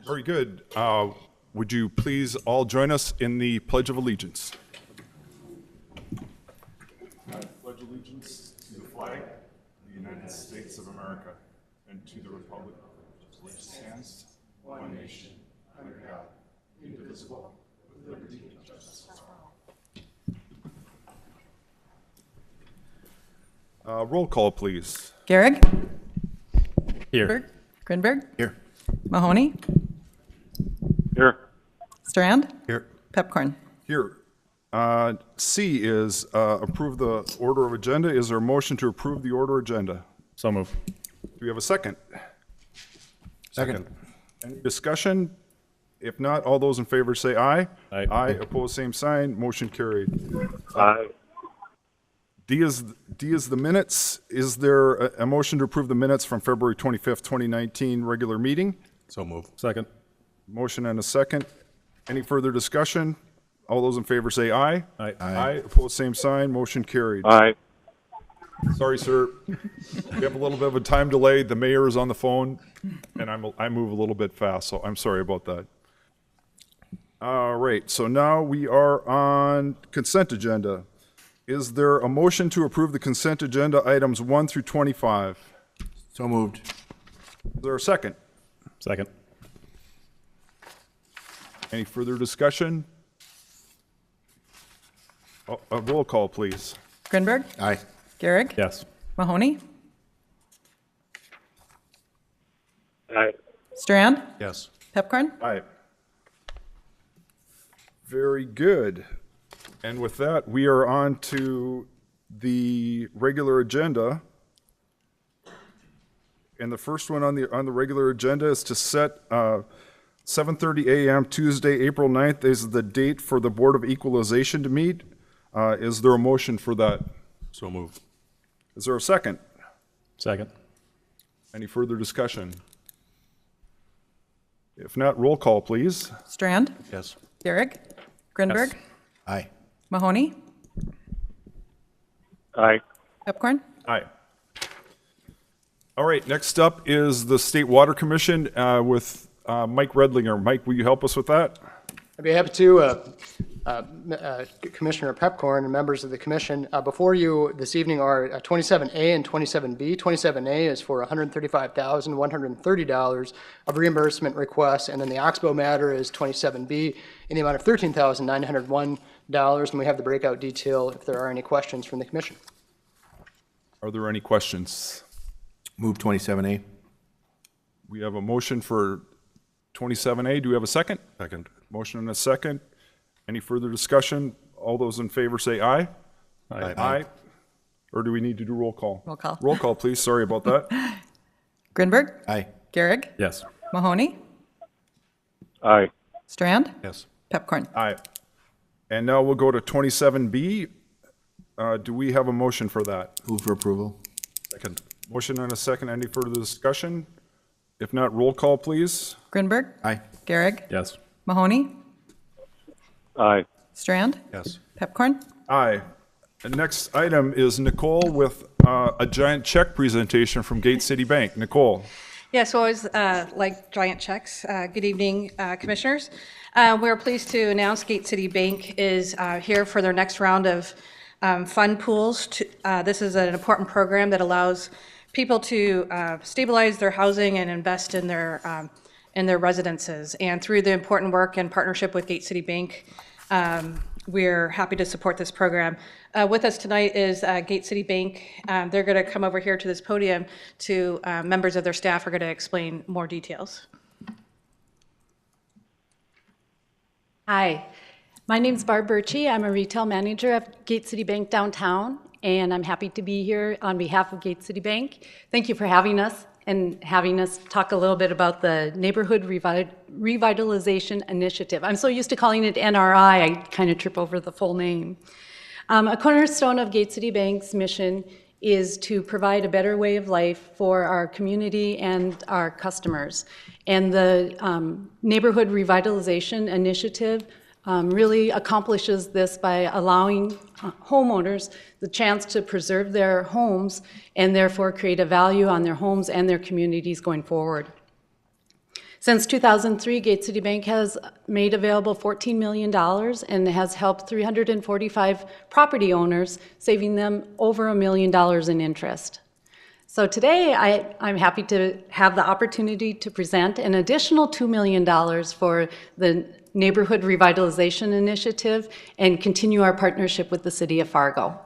Very good. Would you please all join us in the Pledge of Allegiance? I pledge allegiance to the flag of the United States of America and to the republic for which it stands, one nation, under God, indivisible, with liberty and justice for all. Roll call, please. Gehrig? Here. Grinberg? Here. Mahoney? Here. Strand? Here. Pepcorn? Here. C is approve the order of agenda. Is there a motion to approve the order agenda? So move. Do we have a second? Second. Any discussion? If not, all those in favor say aye. Aye. Aye. Opposed, same sign. Motion carried. Aye. D is the minutes. Is there a motion to approve the minutes from February 25th, 2019 regular meeting? So move. Second. Motion and a second. Any further discussion? All those in favor say aye. Aye. Aye. Opposed, same sign. Motion carried. Aye. Sorry, sir. We have a little bit of a time delay. The mayor is on the phone, and I move a little bit fast, so I'm sorry about that. All right, so now we are on consent agenda. Is there a motion to approve the consent agenda items 1 through 25? So moved. Is there a second? Second. Any further discussion? A roll call, please. Grinberg? Aye. Gehrig? Yes. Mahoney? Aye. Strand? Yes. Pepcorn? Aye. Very good. And with that, we are on to the regular agenda. And the first one on the regular agenda is to set 7:30 a.m. Tuesday, April 9th is the date for the Board of Equalization to meet. Is there a motion for that? So moved. Is there a second? Second. Any further discussion? If not, roll call, please. Strand? Yes. Gehrig? Grinberg? Yes. Aye. Mahoney? Aye. Pepcorn? Aye. All right, next up is the State Water Commission with Mike Redlinger. Mike, will you help us with that? I'd be happy to, Commissioner Pepcorn and members of the commission. Before you this evening are 27A and 27B. 27A is for $135,130 of reimbursement requests, and then the Oxbow matter is 27B in the amount of $13,901, and we have the breakout detail if there are any questions from the commission. Are there any questions? Move 27A. We have a motion for 27A. Do we have a second? Second. Motion and a second. Any further discussion? All those in favor say aye. Aye. Aye. Or do we need to do roll call? Roll call. Roll call, please. Sorry about that. Grinberg? Aye. Gehrig? Yes. Mahoney? Aye. Strand? Yes. Pepcorn? Aye. And now we'll go to 27B. Do we have a motion for that? Move for approval. Second. Motion and a second. Any further discussion? If not, roll call, please. Grinberg? Aye. Gehrig? Yes. Mahoney? Aye. Strand? Yes. Pepcorn? Aye. The next item is Nicole with a giant check presentation from Gate City Bank. Nicole. Yes, so always like giant checks. Good evening, commissioners. We're pleased to announce Gate City Bank is here for their next round of fund pools. This is an important program that allows people to stabilize their housing and invest in their residences. And through the important work and partnership with Gate City Bank, we're happy to support this program. With us tonight is Gate City Bank. They're going to come over here to this podium to members of their staff are going to explain more details. Hi, my name's Barb Birchie. I'm a retail manager at Gate City Bank downtown, and I'm happy to be here on behalf of Gate City Bank. Thank you for having us and having us talk a little bit about the Neighborhood Revitalization Initiative. I'm so used to calling it NRI, I kind of trip over the full name. A cornerstone of Gate City Bank's mission is to provide a better way of life for our community and our customers. And the Neighborhood Revitalization Initiative really accomplishes this by allowing homeowners the chance to preserve their homes and therefore create a value on their homes and their communities going forward. Since 2003, Gate City Bank has made available $14 million and has helped 345 property owners, saving them over $1 million in interest. So today, I'm happy to have the opportunity to present an additional $2 million for the Neighborhood Revitalization Initiative and continue our partnership with the City of Fargo.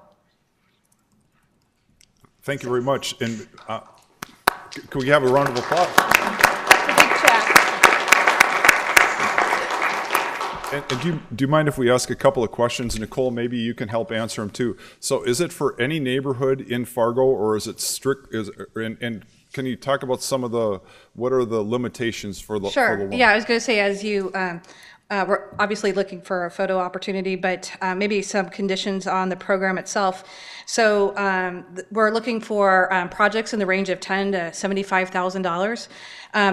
Thank you very much. And can we have a round of applause? And do you mind if we ask a couple of questions? Nicole, maybe you can help answer them too. So is it for any neighborhood in Fargo, or is it strict? And can you talk about some of what are the limitations for the Sure. loan? Yeah, I was going to say, as you, we're obviously looking for a photo opportunity, but maybe some conditions on the program itself. So we're looking for projects in the range of $10,000 to $75,000.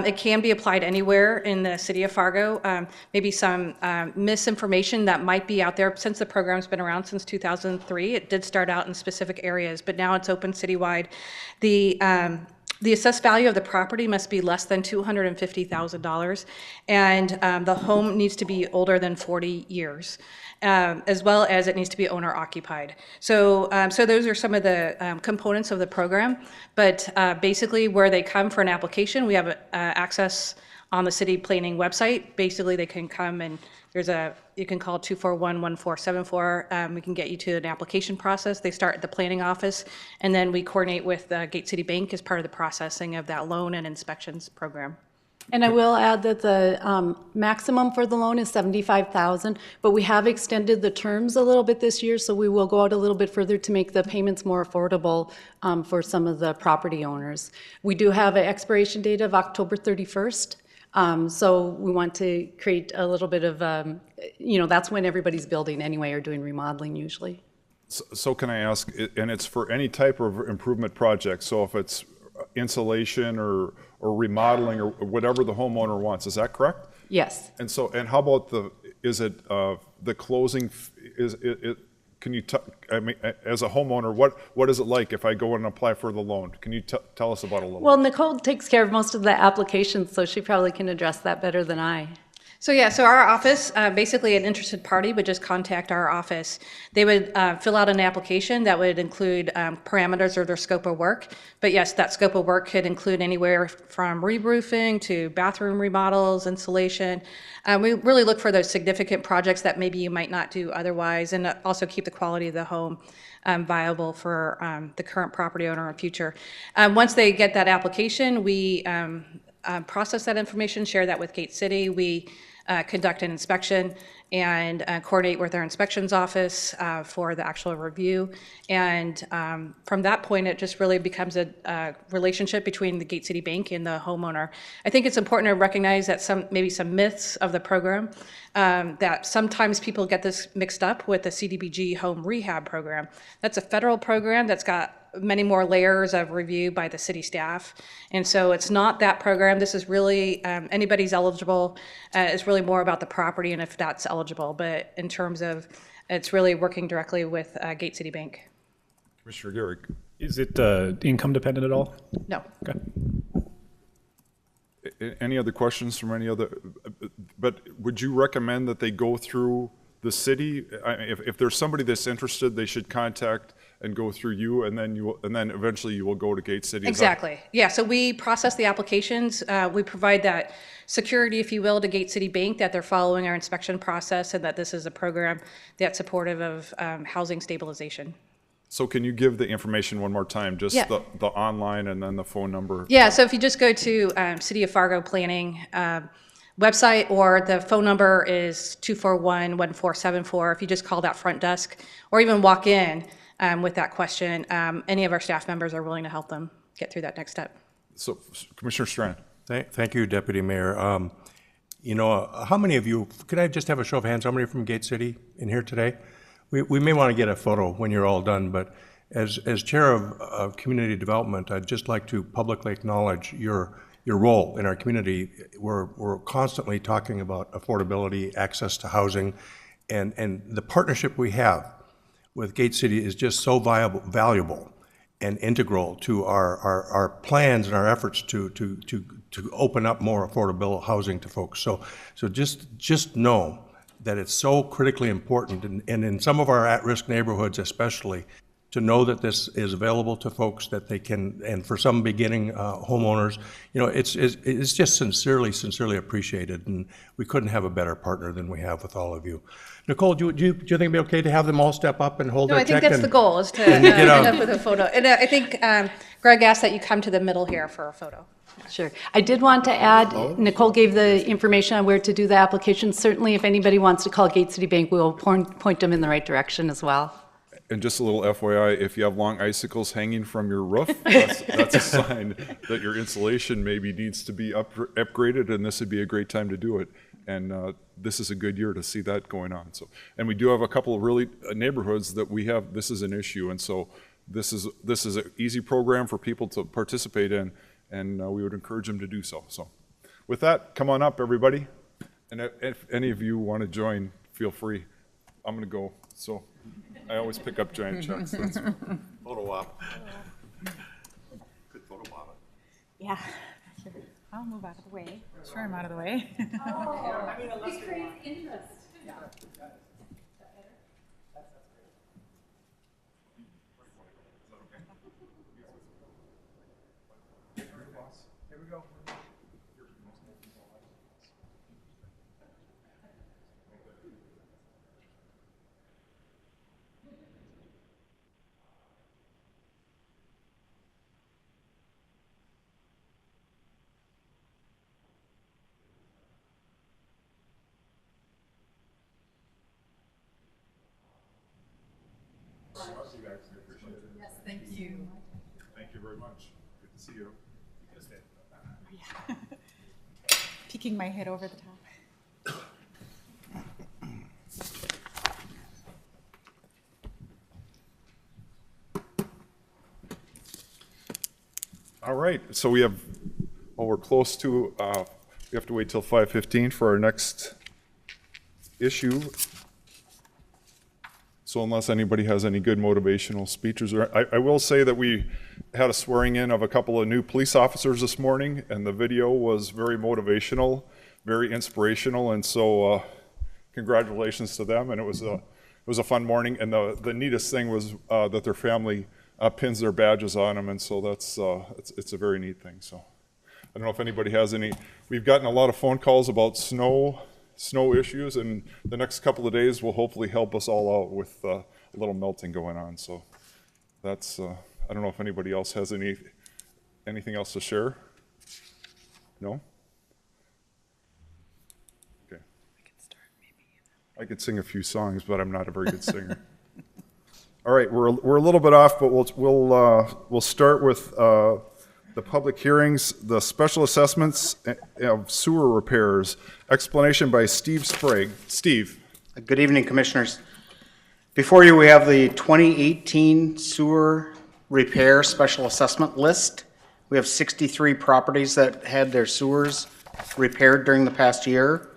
It can be applied anywhere in the city of Fargo. Maybe some misinformation that might be out there. Since the program's been around since 2003, it did start out in specific areas, but now it's open citywide. The assessed value of the property must be less than $250,000, and the home needs to be older than 40 years, as well as it needs to be owner occupied. So those are some of the components of the program, but basically where they come for an application, we have access on the city planning website. Basically, they can come and you can call 241-1474. We can get you to an application process. They start at the planning office, and then we coordinate with Gate City Bank as part of the processing of that loan and inspections program. And I will add that the maximum for the loan is $75,000, but we have extended the terms a little bit this year, so we will go out a little bit further to make the payments more affordable for some of the property owners. We do have an expiration date of October 31st. So we want to create a little bit of, that's when everybody's building anyway or doing remodeling usually. So can I ask, and it's for any type of improvement project, so if it's insulation or remodeling or whatever the homeowner wants, is that correct? Yes. And how about the closing, can you, I mean, as a homeowner, what is it like if I go and apply for the loan? Can you tell us about it a little Well, bit? Nicole takes care of most of the applications, so she probably can address that better than I. So our office, basically an interested party would just contact our office. They would fill out an application that would include parameters of their scope of work. But yes, that scope of work could include anywhere from re-roofing to bathroom remodels, insulation. We really look for those significant projects that maybe you might not do otherwise, and also keep the quality of the home viable for the current property owner and future. Once they get that application, we process that information, share that with Gate City. We conduct an inspection and coordinate with our inspections office for the actual review. And from that point, it just really becomes a relationship between the Gate City Bank and the homeowner. I think it's important to recognize that maybe some myths of the program, that sometimes people get this mixed up with the CDBG home rehab program. That's a federal program that's got many more layers of review by the city staff. And so it's not that program. This is really, anybody's eligible. It's really more about the property and if that's eligible. But in terms of, it's really working directly with Gate City Bank. Commissioner Garrick. Is it income dependent at all? No. Okay. Any other questions from any other, but would you recommend that they go through the city? If there's somebody that's interested, they should contact and go through you, and then eventually you will go to Gate City. Exactly. Yeah. So we process the applications. We provide that security, if you will, to Gate City Bank that they're following our inspection process and that this is a program that's supportive of housing stabilization. So can you give the information one more time, just Yeah. the online and then the phone number? Yeah. So if you just go to City of Fargo Planning website, or the phone number is 241-1474. If you just call that front desk or even walk in with that question, any of our staff members are willing to help them get through that next step. So Commissioner Strand. Thank you, Deputy Mayor. How many of you, could I just have a show of hands, how many are from Gate City in here today? We may want to get a photo when you're all done, but as Chair of Community Development, I'd just like to publicly acknowledge your role in our community. We're constantly talking about affordability, access to housing, and the partnership we have with Gate City is just so valuable. and integral to our plans and our efforts to open up more affordable housing to folks. So just know that it's so critically important, and in some of our at-risk neighborhoods especially, to know that this is available to folks, that they can, and for some beginning homeowners, you know, it's just sincerely appreciated, and we couldn't have a better partner than we have with all of you. Nicole, do you think it'd be okay to have them all step up and hold No, their I think check? that's the goal, is to end up with a photo. And I think Greg asked that you come to the middle here for a photo. Sure. I did want to add, Nicole gave the information on where to do the application. Certainly, if anybody wants to call Gate City Bank, we will point them in the right direction as well. And just a little FYI, if you have long icicles hanging from your roof, that's a sign that your insulation maybe needs to be upgraded, and this would be a great time to do it. And this is a good year to see that going on. So, and we do have a couple of really neighborhoods that we have, this is an issue, and so this is an easy program for people to participate in, and we would encourage them to do so. So with that, come on up, everybody. And if any of you want to join, feel free. I'm going to go. So I always pick up giant checks. That's Photo op. Good photo op. Yeah. Sure. I'll move out of the way. Sure, I'm out of the way. Yes, thank you. Thank you very much. Good to see you. Peeking my head over the top. All right, so we have, well, we're close to, we have to wait till 5:15 for our next issue. So unless anybody has any good motivational speeches, I will say that we had a swearing in of a couple of new police officers this morning, and the video was very motivational, very inspirational, and so congratulations to them. And it was a fun morning, and the neatest thing was that their family pins their badges on them, and so that's it's a very neat thing. So I don't know if anybody has any. We've gotten a lot of phone calls about snow issues, and the next couple of days will hopefully help us all out with a little melting going on. So that's I don't know if anybody else has anything else to share. No? Okay. I could sing a few songs, but I'm not a very good singer. All right, we're a little bit off, but we'll start with the public hearings, the special assessments of sewer repairs. Explanation by Steve Sprague. Steve. Good evening, Commissioners. Before you, we have the 2018 sewer repair special assessment list. We have 63 properties that had their sewers repaired during the past year.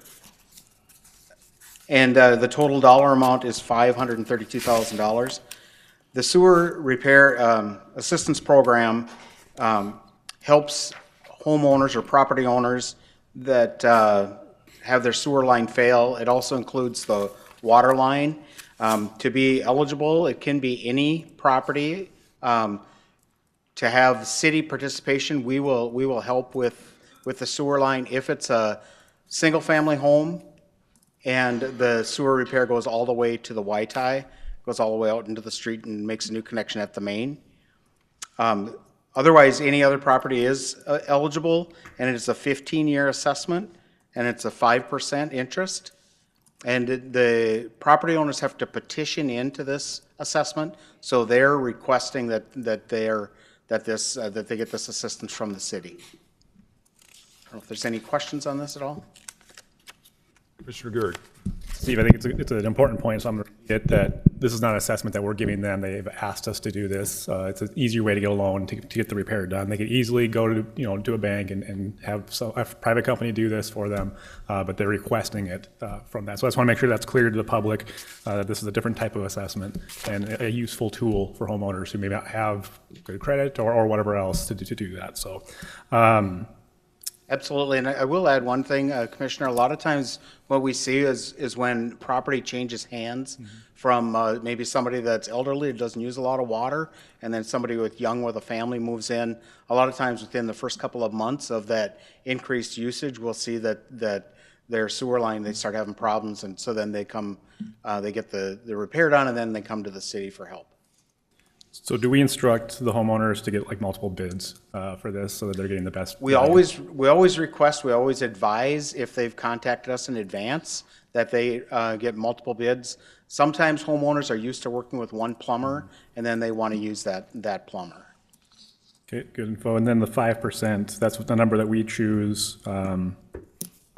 And the total dollar amount is $532,000. The sewer repair assistance program helps homeowners or property owners that have their sewer line fail. It also includes the water line. To be eligible, it can be any property. To have city participation, we will help with the sewer line if it's a single-family home and the sewer repair goes all the way to the Y-tie, goes all the way out into the street and makes a new connection at the main. Otherwise, any other property is eligible, and it is a 15-year assessment, and it's a 5% interest. And the property owners have to petition into this assessment, so they're requesting that they get this assistance from the city. I don't know if there's any questions on this at all. Commissioner Gehrig. Steve, I think it's an important point, so I'm going to read it, that this is not an assessment that we're giving them. They've asked us to do this. It's an easier way to get a loan to get the repair done. They could easily go to a bank and have a private company do this for them, but they're requesting it from that. So I just want to make sure that's clear to the public, that this is a different type of assessment and a useful tool for homeowners who may not have good credit or whatever else to do that. So. Absolutely, and I will add one thing, Commissioner. A lot of times what we see is when property changes hands from maybe somebody that's elderly, doesn't use a lot of water, and then somebody with a family moves in. A lot of times within the first couple of months of that increased usage, we'll see that their sewer line, they start having problems, and so then they come, they get the repair done, and then they come to the city for help. So do we instruct the homeowners to get like multiple bids for this so that they're getting the best? We always request, we always advise if they've contacted us in advance that they get multiple bids. Sometimes homeowners are used to working with one plumber and then they want to use that plumber. Okay, good info. And then the 5%, that's the number that we choose. How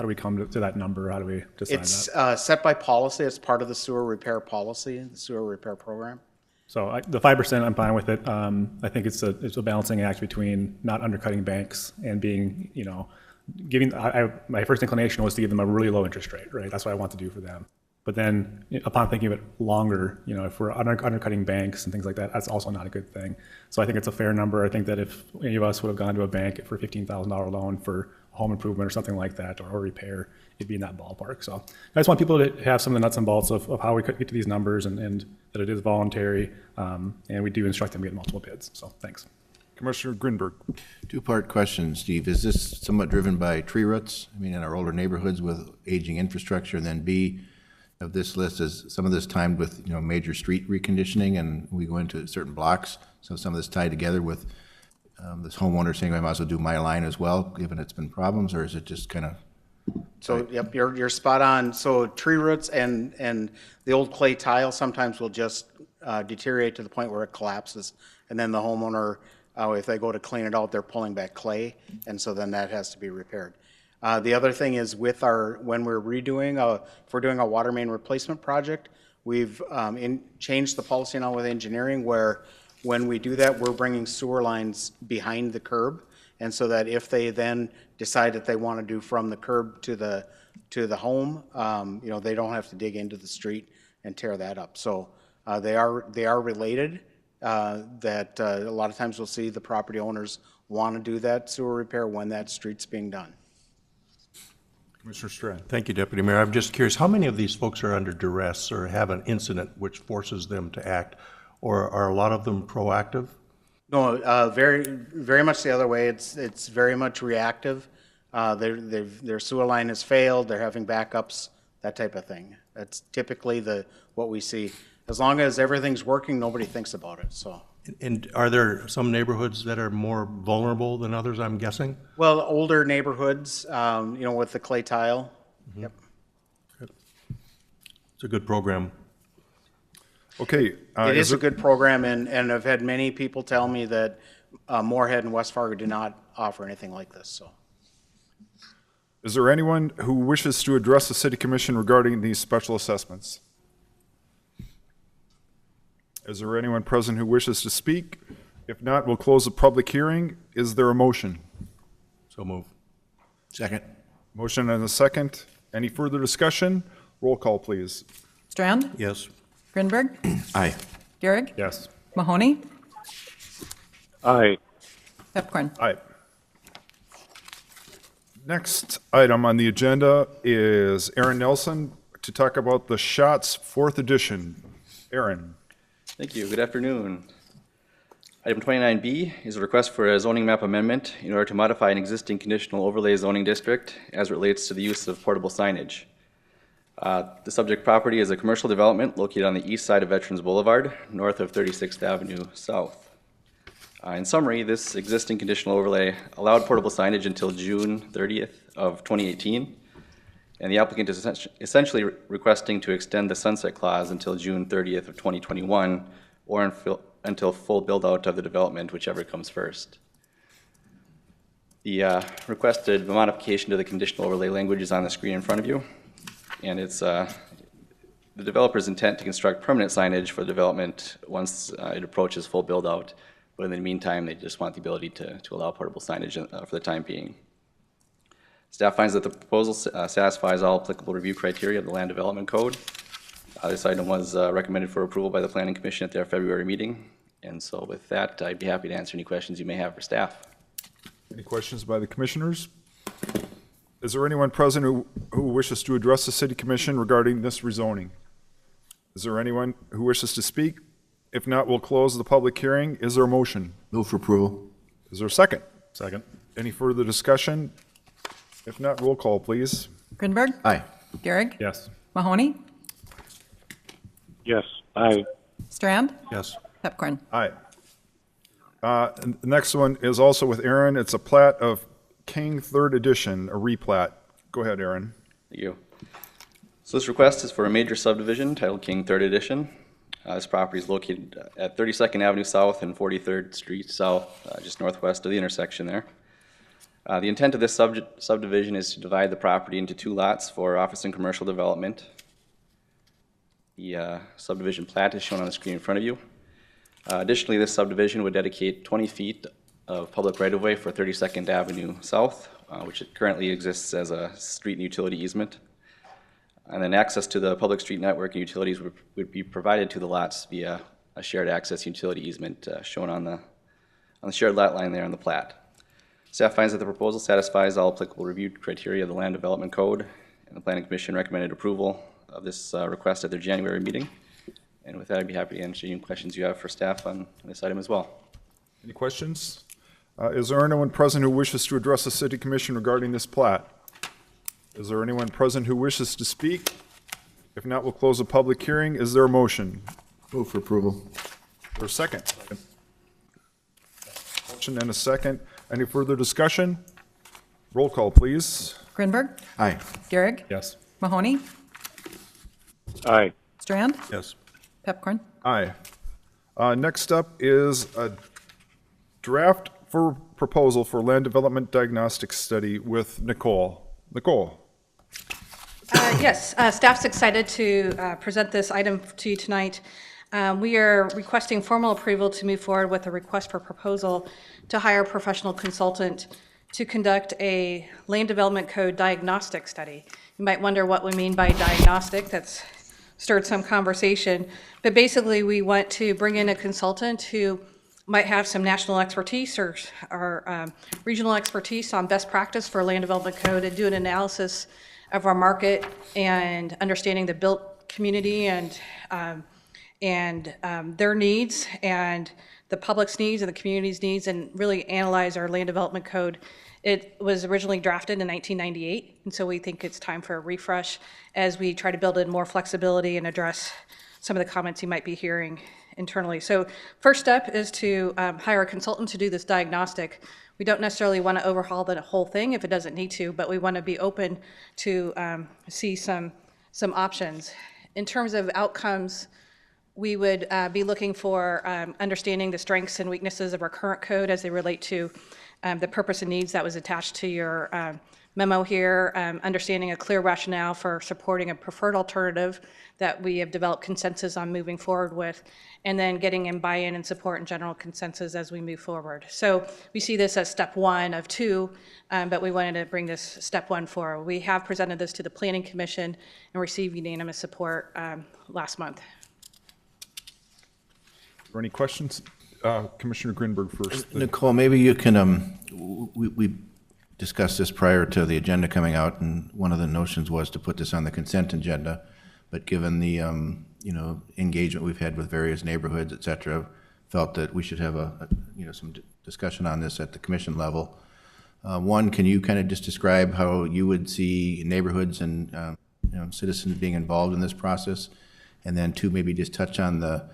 do we come to that number? How do we decide that? It's set by policy. It's part of the sewer repair policy, the sewer repair program. So the 5%, I'm fine with it. I think it's a balancing act between not undercutting banks and being, giving. My first inclination was to give them a really low interest rate, right? That's what I want to do for them. But then, upon thinking of it longer, if we're undercutting banks and things like that, that's also not a good thing. So I think it's a fair number. I think that if any of us would have gone to a bank for a $15,000 loan for home improvement or something like that, or repair, it'd be in that ballpark. So I just want people to have some of the nuts and bolts of how we could get to these numbers and that it is voluntary, and we do instruct them to get multiple bids. So thanks. Commissioner Grinberg. Two-part question, Steve. Is this somewhat driven by tree roots? I mean, in our older neighborhoods with aging infrastructure, and then B, of this list, is some of this timed with, major street reconditioning, and we go into certain blocks, so some of this tied together with this homeowner saying, I might as well do my line as well, given it's been problems, or is it just kind of? So, yep, you're spot on. So tree roots and the old clay tile sometimes will just deteriorate to the point where it collapses. And then the homeowner, if they go to clean it out, they're pulling back clay. And so then that has to be repaired. The other thing is when we're redoing, if we're doing a water main replacement project, we've changed the policy now with engineering where when we do that, we're bringing sewer lines behind the curb. And so that if they then decide that they want to do from the curb to the home, they don't have to dig into the street and tear that up. So they are related. That a lot of times we'll see the property owners want to do that sewer repair when that street's being done. Commissioner Strand. Thank you, Deputy Mayor. I'm just curious, how many of these folks are under duress or have an incident which forces them to act? Or are a lot of them proactive? No, very, very much the other way. It's very much reactive. Their sewer line has failed. They're having backups, that type of thing. That's typically what we see. As long as everything's working, nobody thinks about it. So. And are there some neighborhoods that are more vulnerable than others, I'm guessing? Well, older neighborhoods, with the clay tile. Mm-hmm. Yep. It's a good program. Okay. It is a good program, and I've had many people tell me that Moorhead and West Fargo do not offer anything like this. So, is there anyone who wishes to address the City Commission regarding these special assessments? Is there anyone present who wishes to speak? If not, we'll close the public hearing. Is there a motion? So move. Second. Motion and a second. Any further discussion? Roll call, please. Strand? Yes. Grinberg? Aye. Gehrig? Yes. Mahoney? Aye. Pepcorn? Aye. Next item on the agenda is Aaron Nelson to talk about the SHOTS 4th edition. Aaron. Thank you. Good afternoon. Item 29B is a request for a zoning map amendment in order to modify an existing conditional overlay zoning district as it relates to the use of portable signage. The subject property is a commercial development located on the east side of Veterans Boulevard, north of 36th Avenue South. In summary, this existing conditional overlay allowed portable signage until June 30th of 2018, and the applicant is essentially requesting to extend the sunset clause until June 30th of 2021, or until full build-out of the development, whichever comes first. The requested modification to the conditional overlay language is on the screen in front of you, and it's the developer's intent to construct permanent signage for the development once it approaches full build-out, but in the meantime, they just want the ability to allow portable signage for the time being. Staff finds that the proposal satisfies all applicable review criteria of the Land Development Code. This item was recommended for approval by the Planning Commission at their February meeting. And so with that, I'd be happy to answer any questions you may have for staff. Any questions by the commissioners? Is there anyone present who wishes to address the city commission regarding this rezoning? Is there anyone who wishes to speak? If not, we'll close the public hearing. Is there a motion? Move for approval. Is there a second? Second. Any further discussion? If not, roll call, please. Grinberg? Aye. Gehrig? Yes. Mahoney? Yes. Aye. Strand? Yes. Pepcorn? Aye. And the next one is also with Aaron. It's a plat of King Third Edition, a replat. Go ahead, Aaron. Thank you. So this request is for a major subdivision titled King Third Edition. This property is located at 32nd Avenue South and 43rd Street South, just northwest of the intersection there. The intent of this subdivision is to divide the property into 2 lots for office and commercial development. The subdivision plat is shown on the screen in front of you. Additionally, this subdivision would dedicate 20 feet of public right-of-way for 32nd Avenue South, which currently exists as a street and utility easement. And then access to the public street network and utilities would be provided to the lots via a shared access utility easement shown on the shared lot line there on the plat. Staff finds that the proposal satisfies all applicable review criteria of the Land Development Code, and the Planning Commission recommended approval of this request at their January meeting. And with that, I'd be happy to answer any questions you have for staff on this item as well. Any questions? Is there anyone present who wishes to address the city commission regarding this plat? Is there anyone present who wishes to speak? If not, we'll close the public hearing. Is there a motion? Move for approval. Or a second? Motion and a second. Any further discussion? Roll call, please. Grinberg? Aye. Gehrig? Yes. Mahoney? Aye. Strand? Yes. Pepcorn? Aye. Next up is a draft for proposal for land development diagnostic study with Nicole. Nicole. Yes, staff's excited to present this item to you tonight. We are requesting formal approval to move forward with a request for proposal to hire a professional consultant to conduct a land development code diagnostic study. You might wonder what we mean by diagnostic. That's stirred some conversation. But basically, we want to bring in a consultant who might have some national expertise or regional expertise on best practice for land development code and do an analysis of our market and understanding the built community and their needs and the public's needs and the community's needs, and really analyze our land development code. It was originally drafted in 1998, and so we think it's time for a refresh as we try to build in more flexibility and address some of the comments you might be hearing internally. So first step is to hire a consultant to do this diagnostic. We don't necessarily want to overhaul the whole thing if it doesn't need to, but we want to be open to see some options. In terms of outcomes, we would be looking for understanding the strengths and weaknesses of our current code as they relate to the purpose and needs that was attached to your memo here, understanding a clear rationale for supporting a preferred alternative that we have developed consensus on moving forward with, and then getting in buy-in and support and general consensus as we move forward. So we see this as step 1 of 2, but we wanted to bring this step 1 forward. We have presented this to the Planning Commission and received unanimous support last month. Are there any questions? Commissioner Grinberg first. Nicole, maybe you can, we discussed this prior to the agenda coming out, and one of the notions was to put this on the consent agenda, but given the, engagement we've had with various neighborhoods, et cetera, felt that we should have some discussion on this at the commission level. One, can you kind of just describe how you would see neighborhoods and, citizens being involved in this process? And then 2, maybe just touch on the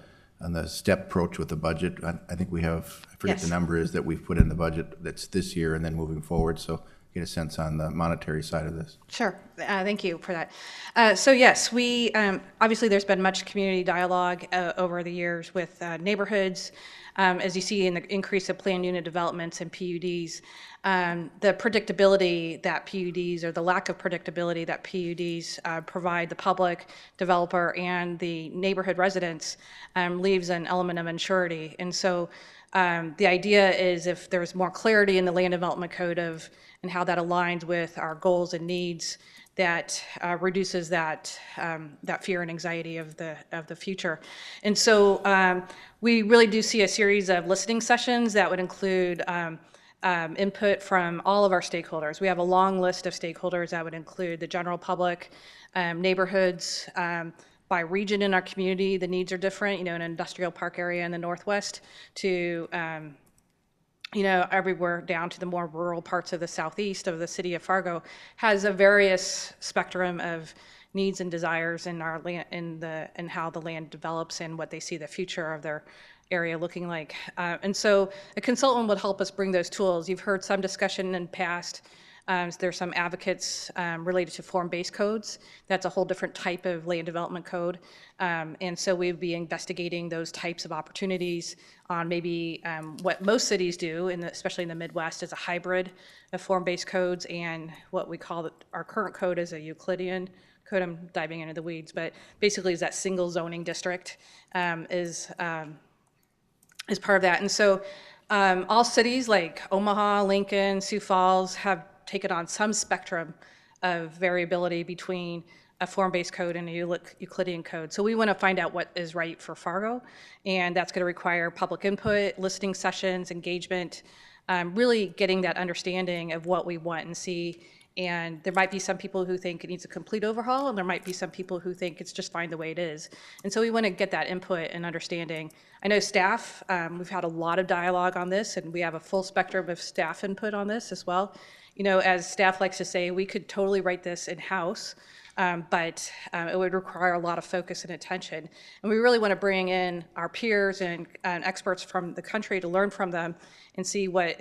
step approach with the budget. I think we have, I forget Yes. the number is that we've put in the budget that's this year and then moving forward. So get a sense on the monetary side of this. Sure. Thank you for that. So yes, we obviously there's been much community dialogue over the years with neighborhoods. As you see in the increase of planned unit developments and PUDs, the predictability that PUDs, or the lack of predictability that PUDs provide the public, developer, and the neighborhood residents leaves an element of unsurety. And so the idea is if there's more clarity in the land development code and how that aligns with our goals and needs, that reduces that fear and anxiety of the future. And so we really do see a series of listening sessions that would include input from all of our stakeholders. We have a long list of stakeholders that would include the general public, neighborhoods, by region in our community. The needs are different, an industrial park area in the Northwest to everywhere down to the more rural parts of the southeast of the city of Fargo has a various spectrum of needs and desires in our land, in how the land develops and what they see the future of their area looking like. And so a consultant would help us bring those tools. You've heard some discussion in the past. There's some advocates related to form-based codes. That's a whole different type of land development code. And so we'd be investigating those types of opportunities on maybe what most cities do, especially in the Midwest, is a hybrid of form-based codes and what we call our current code is a Euclidean code. I'm diving into the weeds, but basically is that single zoning district is part of that. And so all cities like Omaha, Lincoln, Sioux Falls have taken on some spectrum of variability between a form-based code and a Euclidean code. So we want to find out what is right for Fargo, and that's going to require public input, listening sessions, engagement, really getting that understanding of what we want and see. And there might be some people who think it needs a complete overhaul, and there might be some people who think it's just fine the way it is. And so we want to get that input and understanding. I know staff, we've had a lot of dialogue on this, and we have a full spectrum of staff input on this as well. As staff likes to say, we could totally write this in-house, but it would require a lot of focus and attention. And we really want to bring in our peers and experts from the country to learn from them and see what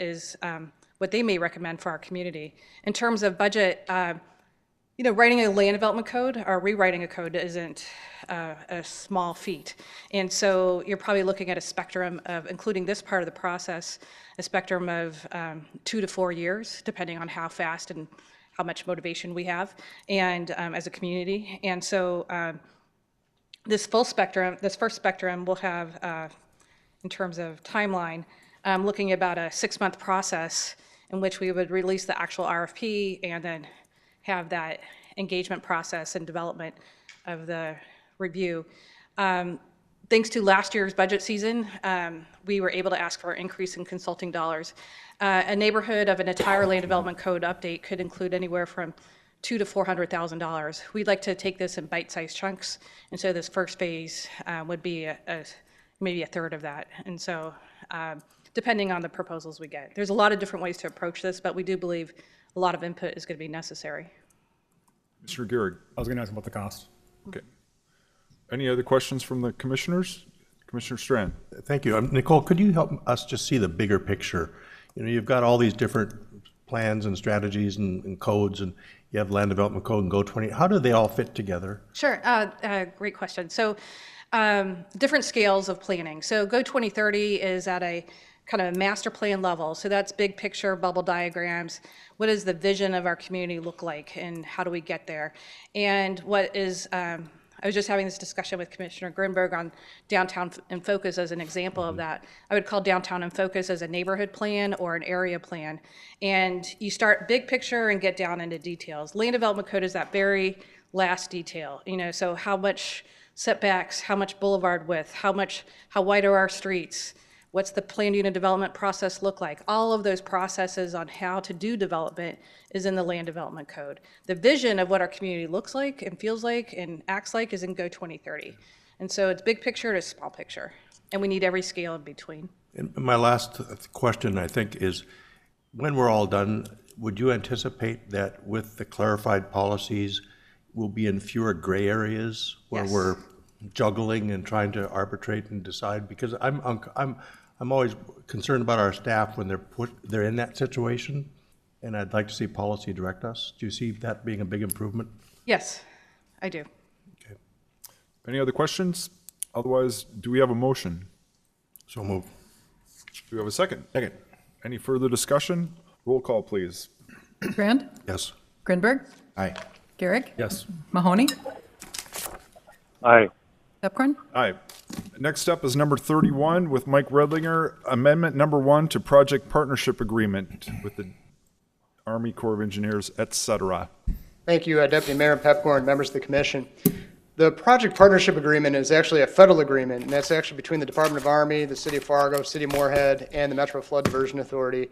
they may recommend for our community. In terms of budget, writing a land development code or rewriting a code isn't a small feat. And so you're probably looking at a spectrum of, including this part of the process, a spectrum of 2 to 4 years, depending on how fast and how much motivation we have, and as a community. And so this first spectrum will have, in terms of timeline, looking at about a 6-month process in which we would release the actual RFP and then have that engagement process and development of the review. Thanks to last year's budget season, we were able to ask for an increase in consulting dollars. A neighborhood of an entire land development code update could include anywhere from $200,000 to $400,000. We'd like to take this in bite-sized chunks, and so this first phase would be maybe a third of that. And so, depending on the proposals we get, there's a lot of different ways to approach this, but we do believe a lot of input is going to be necessary. Mr. Gehrig. I was going to ask about the cost. Okay. Any other questions from the commissioners? Commissioner Strand. Thank you. Nicole, could you help us just see the bigger picture? You've got all these different plans and strategies and codes, and you have land development code and Go20. How do they all fit together? Sure. Great question. So different scales of planning. So Go 2030 is at a kind of master plan level. So that's big picture, bubble diagrams. What does the vision of our community look like, and how do we get there? And what is, I was just having this discussion with Commissioner Grinberg on Downtown in Focus as an example of that. I would call Downtown in Focus as a neighborhood plan or an area plan. And you start big picture and get down into details. Land development code is that very last detail. So how much setbacks, how much boulevard width, how wide are our streets? What's the planned unit development process look like? All of those processes on how to do development is in the land development code. The vision of what our community looks like and feels like and acts like is in Go 2030. And so it's big picture to small picture. And we need every scale in between. And my last question, I think, is when we're all done, would you anticipate that with the clarified policies, we'll be in fewer gray areas where Yes. we're juggling and trying to arbitrate and decide? Because I'm always concerned about our staff when they're in that situation, and I'd like to see policy direct us. Do you see that being a big improvement? Yes, I do. Any other questions? Otherwise, do we have a motion? So move. Do we have a second? Second. Any further discussion? Roll call, please. Grand, Yes. Grinberg, Aye. Garrick, Yes. Mahoney, Aye. Pepcorn. Aye. Next up is number 31 with Mike Redlinger, amendment number 1 to project partnership agreement with the Army Corps of Engineers, et cetera. Thank you, Deputy Mayor Pepcorn, members of the commission. The project partnership agreement is actually a federal agreement, and that's actually between the Department of Army, the City of Fargo, City of Moorhead, and the Metro Flood Diversion Authority.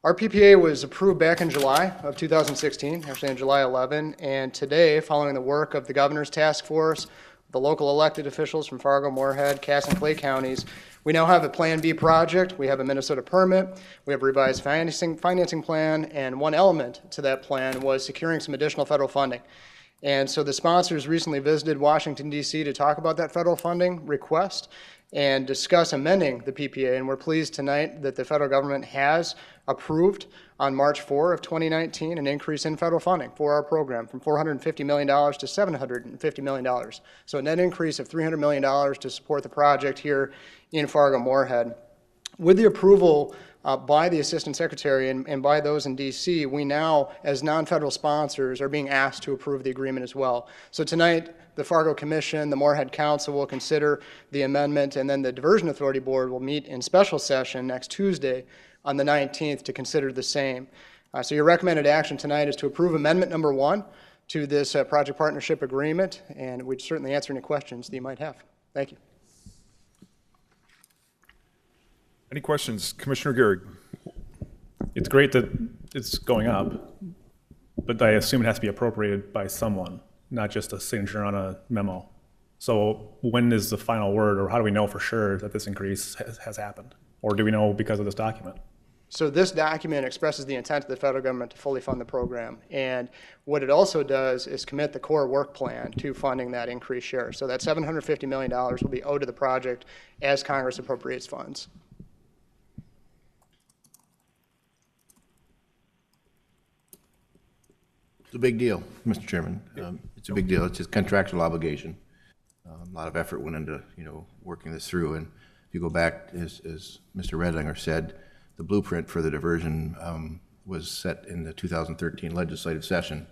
Our PPA was approved back in July of 2016, actually on July 11, and today, following the work of the Governor's Task Force, the local elected officials from Fargo, Moorhead, Cass, and Clay counties, we now have a Plan B project, we have a Minnesota permit, we have a revised financing plan, and one element to that plan was securing some additional federal funding. And so the sponsors recently visited Washington, D.C. to talk about that federal funding request and discuss amending the PPA. And we're pleased tonight that the federal government has approved on March 4 of 2019 an increase in federal funding for our program from $450 million to $750 million. So a net increase of $300 million to support the project here in Fargo, Moorhead. With the approval by the Assistant Secretary and by those in D.C., we now, as non-federal sponsors, are being asked to approve the agreement as well. So tonight, the Fargo Commission, the Moorhead Council will consider the amendment, and then the Diversion Authority Board will meet in special session next Tuesday on the 19th to consider the same. So your recommended action tonight is to approve amendment number 1 to this project partnership agreement, and we'd certainly answer any questions that you might have. Thank you. Any questions? Commissioner Gehrig. It's great that it's going up, but I assume it has to be appropriated by someone, not just a signature on a memo. So when is the final word, or how do we know for sure that this increase has happened? Or do we know because of this document? So this document expresses the intent of the federal government to fully fund the program. And what it also does is commit the core work plan to funding that increased share. So that $750 million will be owed to the project as Congress appropriates funds. It's a big deal, Mr. Chairman. It's a big deal. It's a contractual obligation. A lot of effort went into, working this through. And if you go back, as Mr. Redlinger said, the blueprint for the diversion was set in the 2013 legislative session.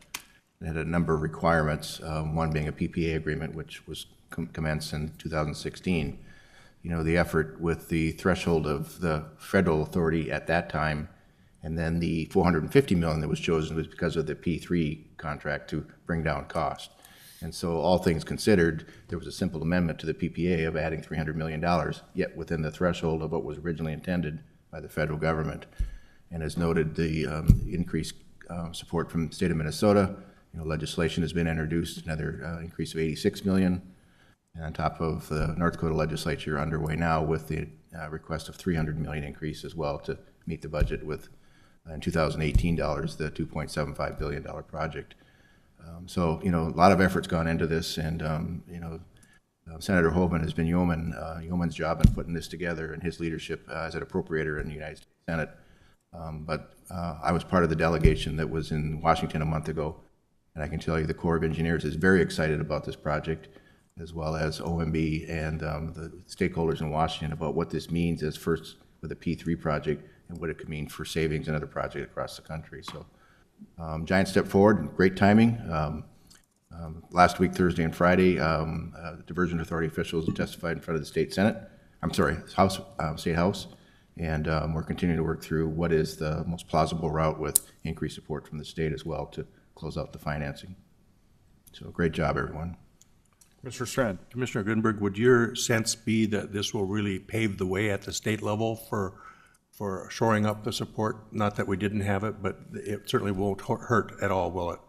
It had a number of requirements, one being a PPA agreement, which was commenced in 2016. The effort with the threshold of the federal authority at that time, and then the $450 million that was chosen was because of the P3 contract to bring down cost. And so all things considered, there was a simple amendment to the PPA of adding $300 million, yet within the threshold of what was originally intended by the federal government. And as noted, the increased support from the state of Minnesota, legislation has been introduced, another increase of $86 million. And on top of the North Dakota legislature underway now with the request of $300 million increase as well to meet the budget with, in 2018 dollars, the $2.75 billion project. So, a lot of effort's gone into this, and, Senator Hoban has been yeoman's job in putting this together and his leadership as an appropriator in the United States Senate. But I was part of the delegation that was in Washington a month ago, and I can tell you the Corps of Engineers is very excited about this project, as well as OMB and the stakeholders in Washington about what this means as first with a P3 project and what it could mean for savings and other projects across the country. So giant step forward, great timing. Last week, Thursday and Friday, Diversion Authority officials testified in front of the State Senate, State House, and we're continuing to work through what is the most plausible route with increased support from the state as well to close out the financing. So great job, everyone. Mr. Strand. Commissioner Grinberg, would your sense be that this will really pave the way at the state level for shoring up the support? Not that we didn't have it, but it certainly won't hurt at all, will it?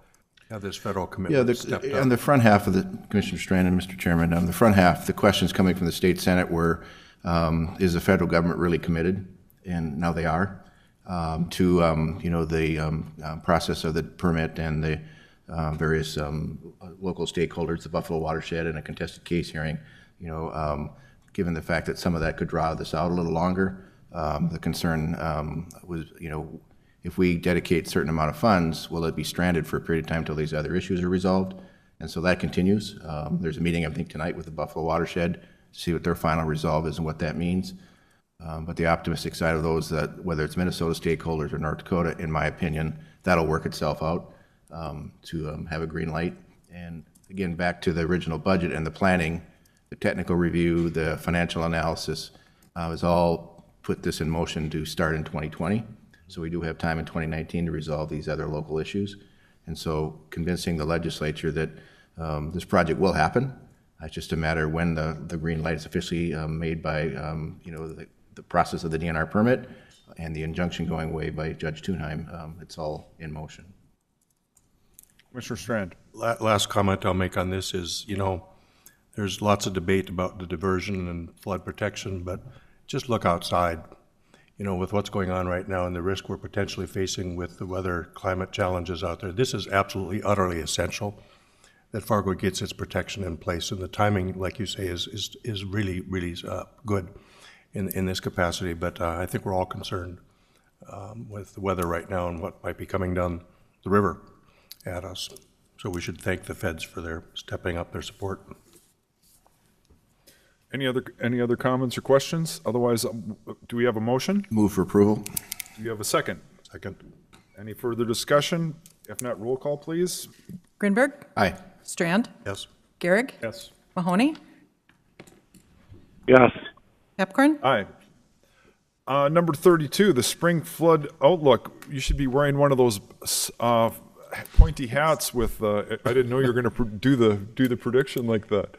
Have this federal commitment stepped up? On the front half of the, Commissioner Strand and Mr. Chairman, on the front half, the questions coming from the State Senate were, is the federal government really committed? And now they are to, the process of the permit and the various local stakeholders, the Buffalo watershed, and a contested case hearing. Given the fact that some of that could draw this out a little longer, the concern was, if we dedicate a certain amount of funds, will it be stranded for a period of time until these other issues are resolved? And so that continues. There's a meeting, I think, tonight with the Buffalo Watershed to see what their final resolve is and what that means. But the optimistic side of those, that whether it's Minnesota stakeholders or North Dakota, in my opinion, that'll work itself out to have a green light. And again, back to the original budget and the planning, the technical review, the financial analysis is all put this in motion to start in 2020. So we do have time in 2019 to resolve these other local issues. And so convincing the legislature that this project will happen. It's just a matter when the green light is officially made by, you know, the process of the DNR permit and the injunction going away by Judge Thunheim. It's all in motion. Commissioner Strand. Last comment I'll make on this is, you know, there's lots of debate about the diversion and flood protection, but just look outside, you know, with what's going on right now and the risk we're potentially facing with the weather climate challenges out there. This is absolutely, utterly essential that Fargo gets its protection in place. And the timing, like you say, is really, really good in this capacity. But I think we're all concerned with the weather right now and what might be coming down the river at us. So we should thank the feds for their stepping up their support. Any other comments or questions? Otherwise, do we have a motion? Move for approval. Do you have a second? Second. Any further discussion? If not, roll call, please. Greenberg, Aye. Strand, Yes. Garrick, Yes. Mahoney, Yes. Pepcorn, Aye. Number 32, the spring flood outlook. You should be wearing one of those pointy hats with, I didn't know you were going to do the prediction like that,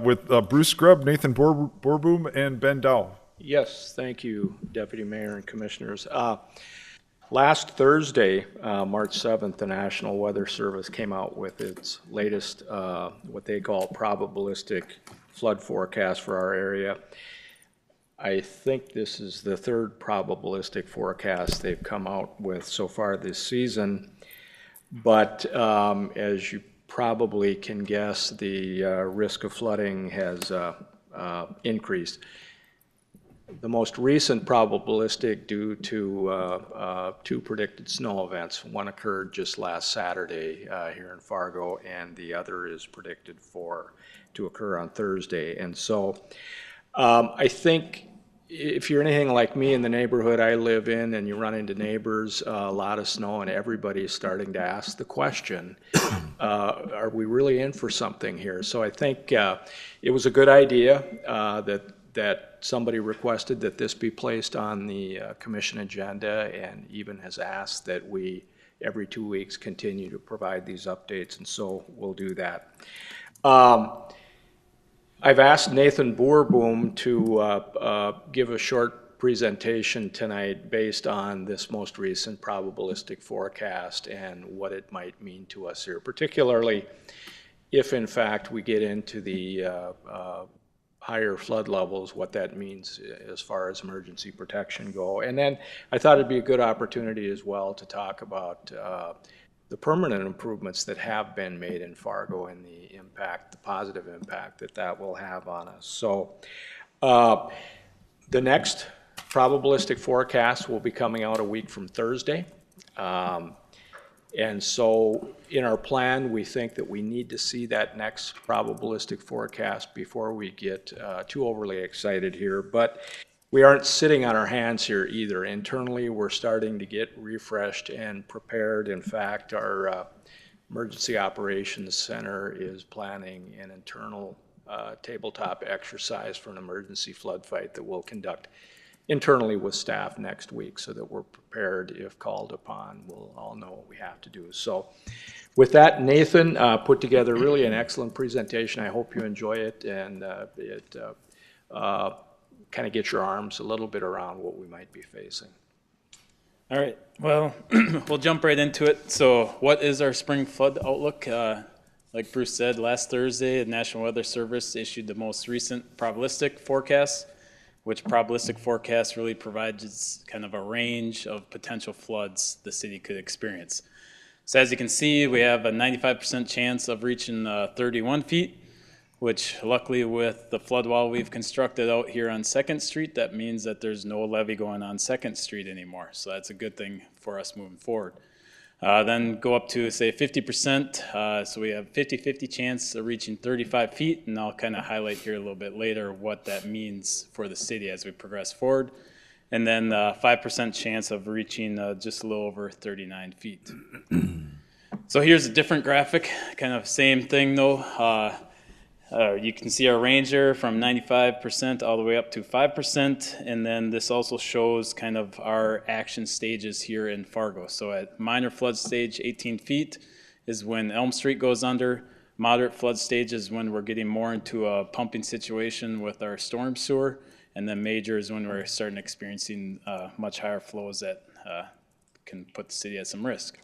with Bruce Scrubb, Nathan Borboom, and Ben Dow. Yes, thank you, Deputy Mayor and Commissioners. Last Thursday, March 7th, the National Weather Service came out with its latest, what they call probabilistic flood forecast for our area. I think this is the third probabilistic forecast they've come out with so far this season. But as you probably can guess, the risk of flooding has increased. The most recent probabilistic due to two predicted snow events. One occurred just last Saturday here in Fargo, and the other is predicted to occur on Thursday. And so I think if you're anything like me in the neighborhood I live in and you run into neighbors, a lot of snow, and everybody is starting to ask the question, are we really in for something here? So I think it was a good idea that somebody requested that this be placed on the commission agenda, and even has asked that we, every 2 weeks, continue to provide these updates, and so we'll do that. I've asked Nathan Borboom to give a short presentation tonight based on this most recent probabilistic forecast and what it might mean to us here, particularly if in fact we get into the higher flood levels, what that means as far as emergency protection go. And then I thought it'd be a good opportunity as well to talk about the permanent improvements that have been made in Fargo and the impact, the positive impact that will have on us. So the next probabilistic forecast will be coming out a week from Thursday. And so in our plan, we think that we need to see that next probabilistic forecast before we get too overly excited here. But we aren't sitting on our hands here either. Internally, we're starting to get refreshed and prepared. In fact, our Emergency Operations Center is planning an internal tabletop exercise for an emergency flood fight that we'll conduct internally with staff next week, so that we're prepared if called upon. We'll all know what we have to do. So with that, Nathan put together really an excellent presentation. I hope you enjoy it, and it kind of gets your arms a little bit around what we might be facing. All right, well, we'll jump right into it. So what is our spring flood outlook? Like Bruce said, last Thursday, the National Weather Service issued the most recent probabilistic forecast, which probabilistic forecast really provides kind of a range of potential floods the city could experience. So as you can see, we have a 95% chance of reaching 31 feet, which luckily with the flood wall we've constructed out here on 2nd Street, that means that there's no levee going on 2nd Street anymore. So that's a good thing for us moving forward. Then go up to, say, 50%. So we have 50-50 chance of reaching 35 feet, and I'll kind of highlight here a little bit later what that means for the city as we progress forward. And then 5% chance of reaching just a little over 39 feet. So here's a different graphic, kind of same thing though. You can see our range there from 95% all the way up to 5%, and then this also shows kind of our action stages here in Fargo. So at minor flood stage, 18 feet is when Elm Street goes under. Moderate flood stage is when we're getting more into a pumping situation with our storm sewer, and then major is when we're starting experiencing much higher flows that can put the city at some risk.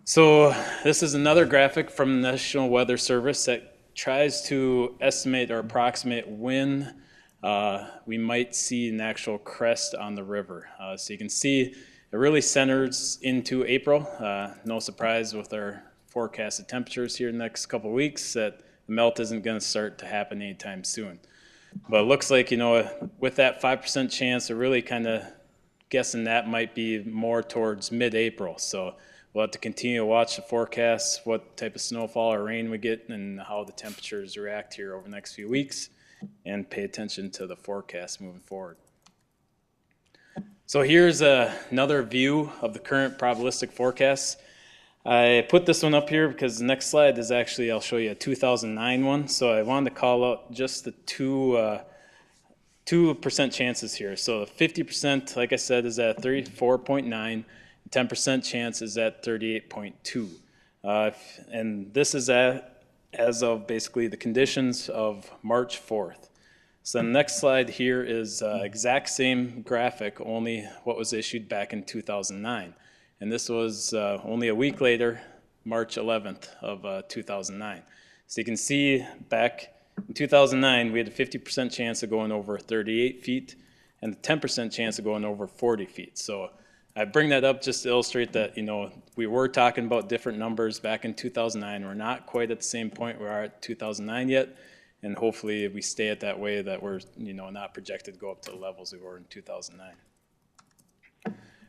So this is another graphic from the National Weather Service that tries to estimate or approximate when we might see an actual crest on the river. So you can see it really centers into April. No surprise with our forecasted temperatures here in the next couple of weeks that the melt isn't going to start to happen anytime soon. But it looks like, you know, with that 5% chance, we're really kind of guessing that might be more towards mid-April. So we'll have to continue to watch the forecasts, what type of snowfall or rain we get, and how the temperatures react here over the next few weeks, and pay attention to the forecast moving forward. So here's another view of the current probabilistic forecasts. I put this one up here because the next slide is actually, I'll show you a 2009 one. So I wanted to call out just the 2% chances here. So 50%, like I said, is at 34.9. 10% chance is at 38.2. And this is as of basically the conditions of March 4th. So the next slide here is exact same graphic, only what was issued back in 2009. And this was only a week later, March 11th of 2009. So you can see back in 2009, we had a 50% chance of going over 38 feet and a 10% chance of going over 40 feet. So I bring that up just to illustrate that, you know, we were talking about different numbers back in 2009. We're not quite at the same point we are at 2009 yet. And hopefully if we stay at that way that we're, you know, not projected to go up to the levels we were in 2009.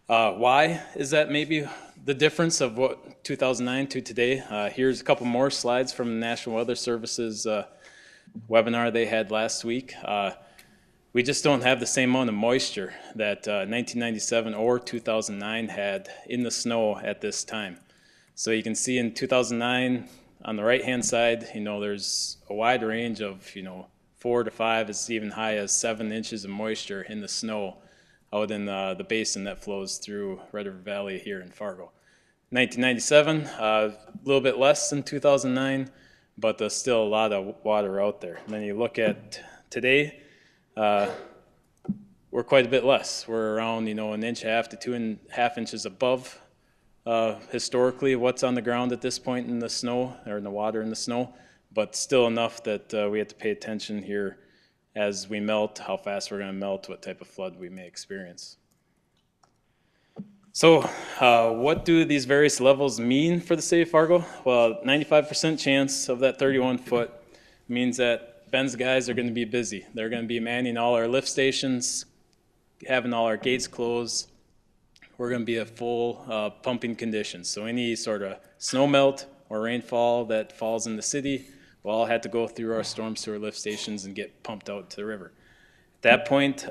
Why is that maybe the difference of what 2009 to today? Here's a couple more slides from the National Weather Service's webinar they had last week. We just don't have the same amount of moisture that 1997 or 2009 had in the snow at this time. So you can see in 2009 on the right-hand side, you know, there's a wide range of, you know, 4 to 5, it's even high as 7 inches of moisture in the snow out in the basin that flows through Red River Valley here in Fargo. 1997, a little bit less than 2009, but there's still a lot of water out there. And then you look at today, we're quite a bit less. We're around, you know, 1.5 to 2.5 inches above historically what's on the ground at this point in the snow, or in the water in the snow, but still enough that we have to pay attention here as we melt, how fast we're going to melt, what type of flood we may experience. So what do these various levels mean for the city of Fargo? Well, 95% chance of that 31 foot means that Ben's guys are going to be busy. They're going to be manning all our lift stations, having all our gates closed. We're going to be at full pumping conditions. So any sort of snow melt or rainfall that falls in the city will all have to go through our storm sewer lift stations and get pumped out to the river. At that point,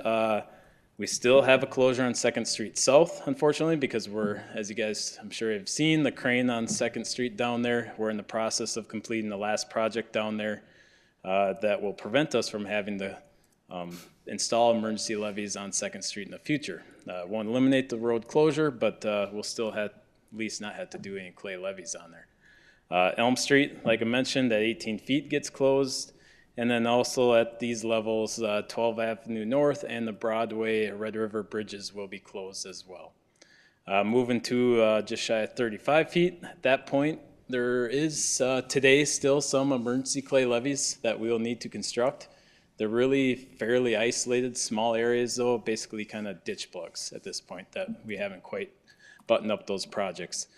we still have a closure on 2nd Street South, unfortunately, because we're, as you guys I'm sure have seen, the crane on 2nd Street down there. We're in the process of completing the last project down there that will prevent us from having to install emergency levees on 2nd Street in the future. Won't eliminate the road closure, but we'll still have, at least not have to do any clay levees on there. Elm Street, like I mentioned, at 18 feet gets closed. And then also at these levels, 12th Avenue North and the Broadway Red River bridges will be closed as well. Moving to just shy of 35 feet, at that point, there is today still some emergency clay levees that we will need to construct. They're really fairly isolated, small areas though, basically kind of ditch plugs at this point that we haven't quite buttoned up those projects.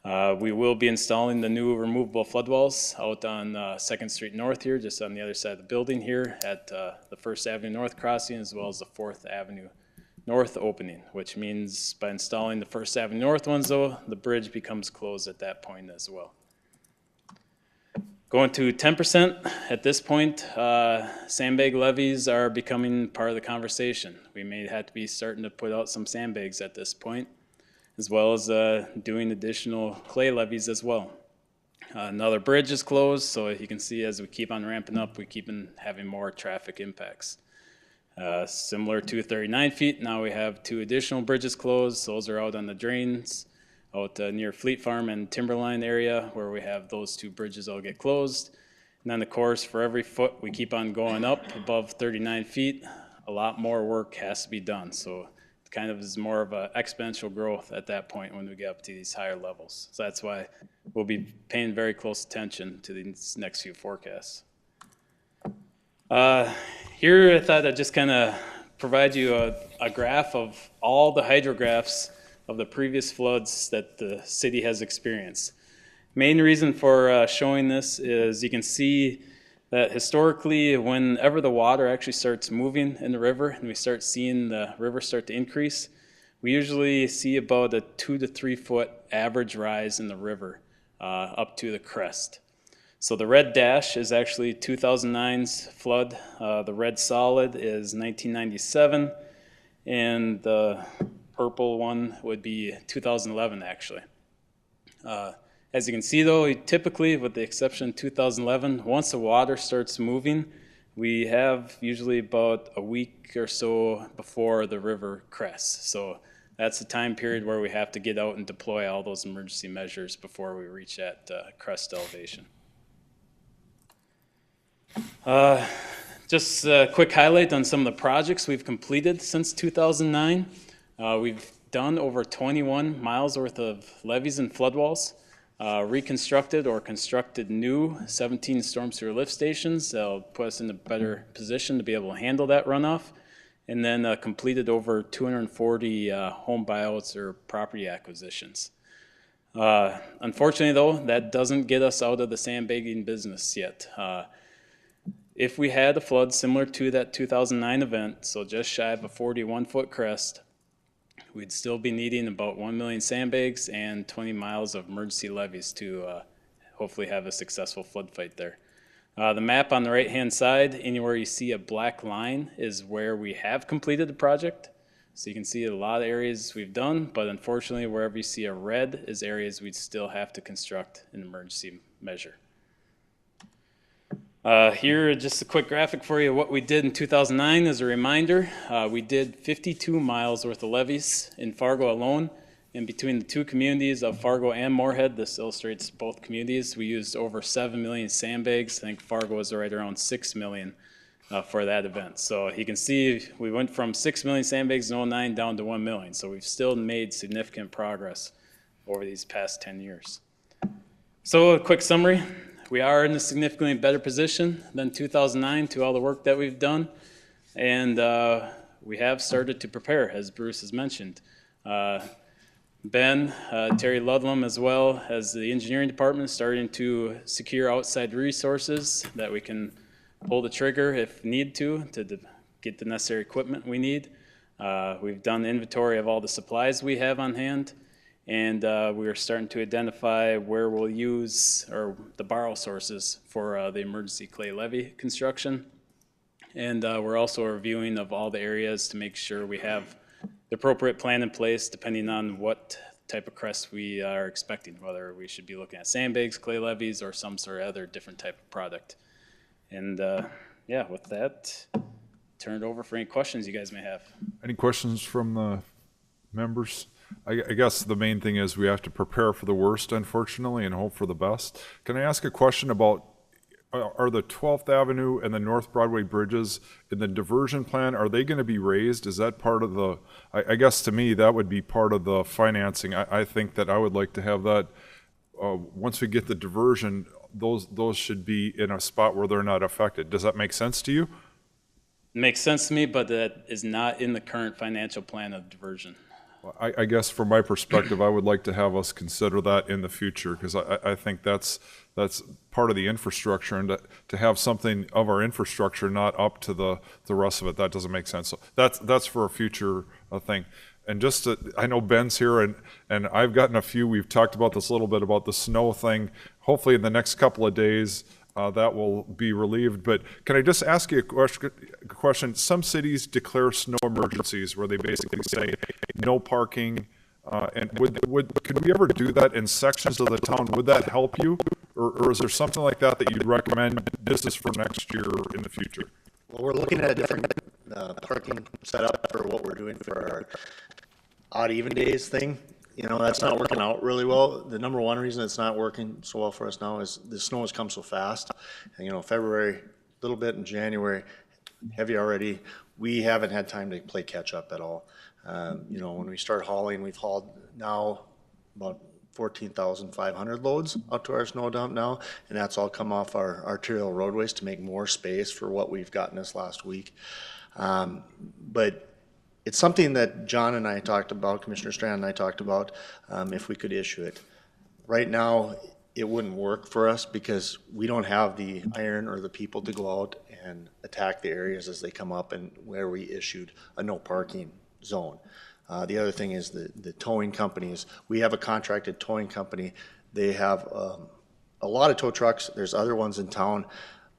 We will be installing the new removable flood walls out on 2nd Street North here, just on the other side of the building here at the 1st Avenue North crossing, as well as the 4th Avenue North opening, which means by installing the 1st Avenue North ones, though, the bridge becomes closed at that point as well. Going to 10%, at this point, sandbag levies are becoming part of the conversation. We may have to be starting to put out some sandbags at this point, as well as doing additional clay levees as well. Another bridge is closed, so you can see as we keep on ramping up, we keep on having more traffic impacts. Similar to 39 feet, now we have 2 additional bridges closed. Those are out on the drains, out near Fleet Farm and Timberline area, where we have those 2 bridges all get closed. And then, of course, for every foot we keep on going up above 39 feet, a lot more work has to be done. So kind of is more of an exponential growth at that point when we get up to these higher levels. So that's why we'll be paying very close attention to these next few forecasts. Here I thought I'd just kind of provide you a graph of all the hydrographs of the previous floods that the city has experienced. Main reason for showing this is you can see that historically, whenever the water actually starts moving in the river and we start seeing the river start to increase, we usually see about a 2 to 3 foot average rise in the river up to the crest. So the red dash is actually 2009's flood. The red solid is 1997, and the purple one would be 2011 actually. As you can see though, typically with the exception of 2011, once the water starts moving, we have usually about a week or so before the river crests. So that's the time period where we have to get out and deploy all those emergency measures before we reach that crest elevation. Just a quick highlight on some of the projects we've completed since 2009. We've done over 21 miles worth of levees and flood walls. Reconstructed or constructed new 17 storm sewer lift stations that'll put us in a better position to be able to handle that runoff, and then completed over 240 home buyouts or property acquisitions. Unfortunately though, that doesn't get us out of the sandbagging business yet. If we had a flood similar to that 2009 event, so just shy of a 41-foot crest, we'd still be needing about 1 million sandbags and 20 miles of emergency levees to hopefully have a successful flood fight there. The map on the right-hand side, anywhere you see a black line is where we have completed the project. So you can see a lot of areas we've done, but unfortunately wherever you see a red is areas we'd still have to construct an emergency measure. Here, just a quick graphic for you. What we did in 2009 as a reminder, we did 52 miles worth of levees in Fargo alone. And between the 2 communities of Fargo and Moorhead, this illustrates both communities, we used over 7 million sandbags. I think Fargo was right around 6 million for that event. So you can see we went from 6 million sandbags in 2009 down to 1 million. So we've still made significant progress over these past 10 years. So a quick summary. We are in a significantly better position than 2009 to all the work that we've done, and we have started to prepare, as Bruce has mentioned. Ben, Terry Ludlam, as well as the engineering department, starting to secure outside resources that we can pull the trigger if need to get the necessary equipment we need. We've done inventory of all the supplies we have on hand. And we are starting to identify where we'll use or the borrow sources for the emergency clay levee construction. And we're also reviewing of all the areas to make sure we have the appropriate plan in place depending on what type of crest we are expecting, whether we should be looking at sandbags, clay levees, or some sort of other different type of product. And yeah, with that, turn it over for any questions you guys may have. Any questions from the members? I guess the main thing is we have to prepare for the worst, unfortunately, and hope for the best. Can I ask a question about, are the 12th Avenue and the North Broadway bridges in the diversion plan, are they going to be raised? Is that part of the, I guess to me, that would be part of the financing. I think that I would like to have that, once we get the diversion, those should be in a spot where they're not affected. Does that make sense to you? It makes sense to me, but that is not in the current financial plan of diversion. I guess from my perspective, I would like to have us consider that in the future, because I think that's part of the infrastructure, and to have something of our infrastructure not up to the rest of it, that doesn't make sense. So that's for a future thing. And just I know Ben's here, and I've gotten a few, we've talked about this a little bit about the snow thing. Hopefully in the next couple of days, that will be relieved. But can I just ask you a question? Some cities declare snow emergencies where they basically say no parking. And could we ever do that in sections of the town? Would that help you? Or is there something like that you'd recommend this is for next year or in the future? Well, we're looking at a different parking setup for what we're doing for our odd even days thing. You know, that's not working out really well. The number one reason it's not working so well for us now is the snow has come so fast. And, you know, February, a little bit in January, heavy already. We haven't had time to play catch up at all. You know, when we start hauling, we've hauled now about 14,500 loads out to our snow dump now, and that's all come off our arterial roadways to make more space for what we've gotten this last week. But it's something that John and I talked about, Commissioner Strand and I talked about, if we could issue it. Right now, it wouldn't work for us because we don't have the iron or the people to go out and attack the areas as they come up and where we issued a no parking zone. The other thing is the towing companies. We have a contracted towing company. They have a lot of tow trucks. There's other ones in town.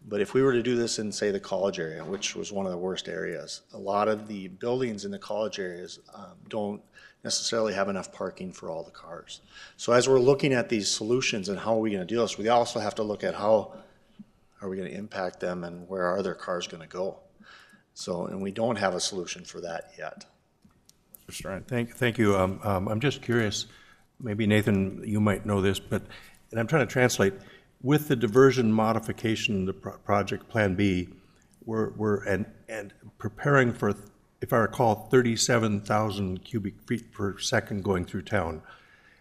But if we were to do this in, say, the college area, which was one of the worst areas, a lot of the buildings in the college areas don't necessarily have enough parking for all the cars. So as we're looking at these solutions and how are we going to deal with this, we also have to look at how are we going to impact them and where are their cars going to go. So, and we don't have a solution for that yet. Mr. Strand. Thank you. I'm just curious, maybe Nathan, you might know this, but, and I'm trying to translate, with the diversion modification, the project Plan B, we're preparing for, if I recall, 37,000 cubic feet per second going through town.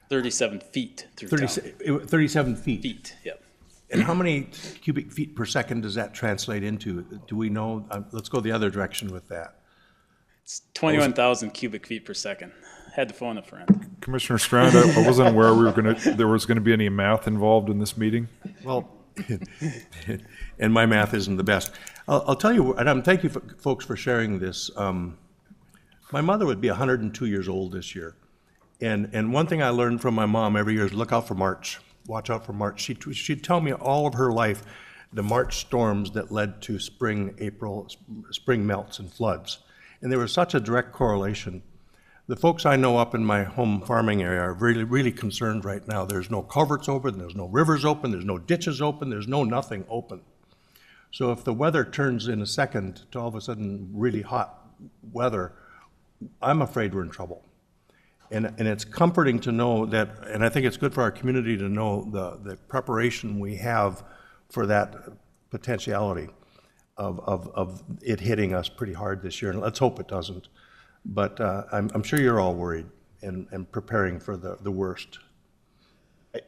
37 feet through town. 37 feet. Feet, yep. And how many cubic feet per second does that translate into? Do we know? Let's go the other direction with that. It's 21,000 cubic feet per second. Had to phone a friend. Commissioner Strand, I wasn't aware there was going to be any math involved in this meeting. Well, and my math isn't the best. I'll tell you, and thank you folks for sharing this. My mother would be 102 years old this year. And one thing I learned from my mom every year is look out for March. Watch out for March. She'd tell me all of her life the March storms that led to spring melts and floods. And there was such a direct correlation. The folks I know up in my home farming area are really, really concerned right now. There's no culverts open, there's no rivers open, there's no ditches open, there's no nothing open. So if the weather turns in a second to all of a sudden really hot weather, I'm afraid we're in trouble. And it's comforting to know that, and I think it's good for our community to know the preparation we have for that potentiality of it hitting us pretty hard this year. And let's hope it doesn't. But I'm sure you're all worried and preparing for the worst.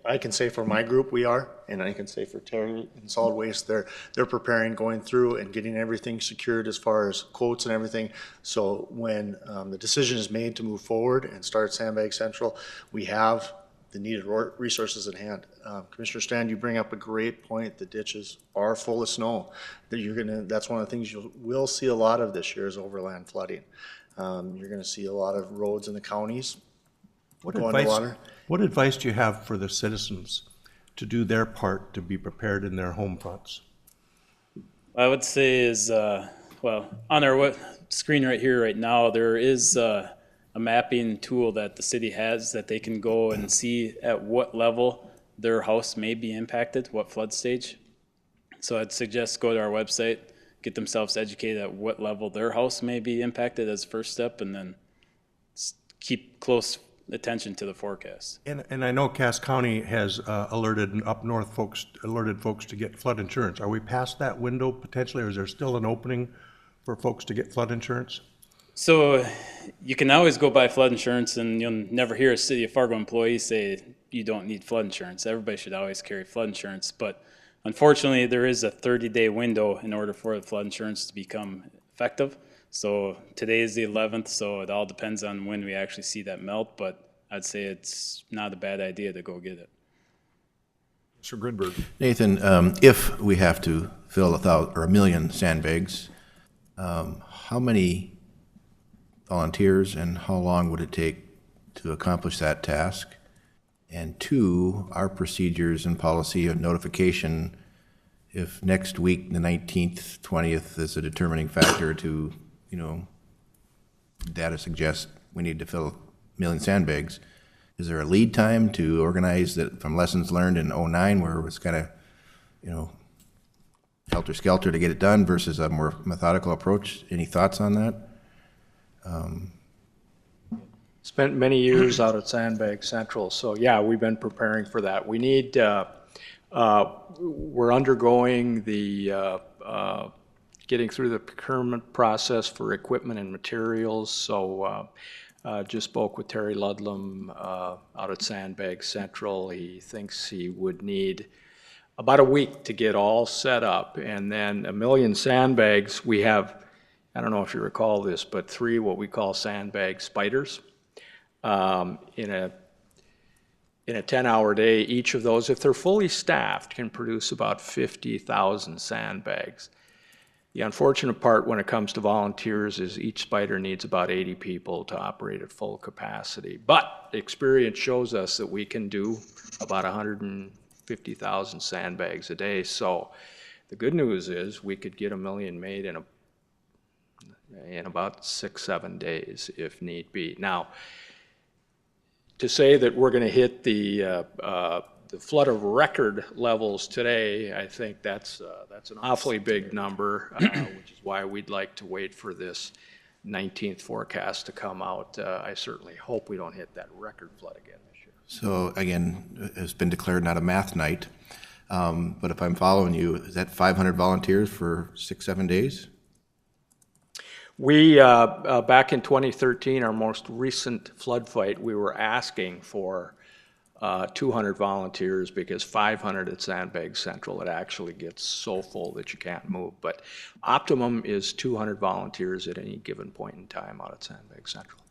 I can say for my group we are, and I can say for Terry and Solid Waste, they're preparing, going through and getting everything secured as far as quotes and everything. So when the decision is made to move forward and start Sandbag Central, we have the needed resources at hand. Commissioner Strand, you bring up a great point. The ditches are full of snow. That's one of the things you will see a lot of this year is overland flooding. You're going to see a lot of roads in the counties going to water. What advice do you have for the citizens to do their part to be prepared in their home fronts? I would say is, well, on our screen right here right now, there is a mapping tool that the city has that they can go and see at what level their house may be impacted, what flood stage. So I'd suggest go to our website, get themselves educated at what level their house may be impacted as first step, and then keep close attention to the forecast. And I know Cass County has alerted folks to get flood insurance. Are we past that window potentially, or is there still an opening for folks to get flood insurance? So you can always go buy flood insurance, and you'll never hear a City of Fargo employee say you don't need flood insurance. Everybody should always carry flood insurance, but unfortunately there is a 30-day window in order for the flood insurance to become effective. So today is the 11th, so it all depends on when we actually see that melt, but I'd say it's not a bad idea to go get it. Mr. Grinberg. Nathan, if we have to fill 1,000,000 sandbags, how many volunteers and how long would it take to accomplish that task? And two, our procedures and policy of notification, if next week, the 19th, 20th is a determining factor to, data suggests we need to fill 1,000,000 sandbags, is there a lead time to organize that from lessons learned in '09 where it was kind of, helter-skelter to get it done versus a more methodical approach? Any thoughts on that? Spent many years out at Sandbag Central, so yeah, we've been preparing for that. We need, we're undergoing the, getting through the procurement process for equipment and materials, so just spoke with Terry Ludlam out at Sandbag Central. He thinks he would need about a week to get all set up, and then 1,000,000 sandbags. We have, I don't know if you recall this, but 3 what we call sandbag spiders. In a 10-hour day, each of those, if they're fully staffed, can produce about 50,000 sandbags. The unfortunate part when it comes to volunteers is each spider needs about 80 people to operate at full capacity. But experience shows us that we can do about 150,000 sandbags a day. So the good news is we could get 1,000,000 made in about 6-7 days if need be. Now, to say that we're going to hit the flood of record levels today, I think that's an awfully big number, which is why we'd like to wait for this 19th forecast to come out. I certainly hope we don't hit that record flood again this year. So again, it's been declared not a math night, but if I'm following you, is that 500 volunteers for 6-7 days? We, back in 2013, our most recent flood fight, we were asking for 200 volunteers because 500 at Sandbag Central, it actually gets so full that you can't move. But optimum is 200 volunteers at any given point in time out at Sandbag Central.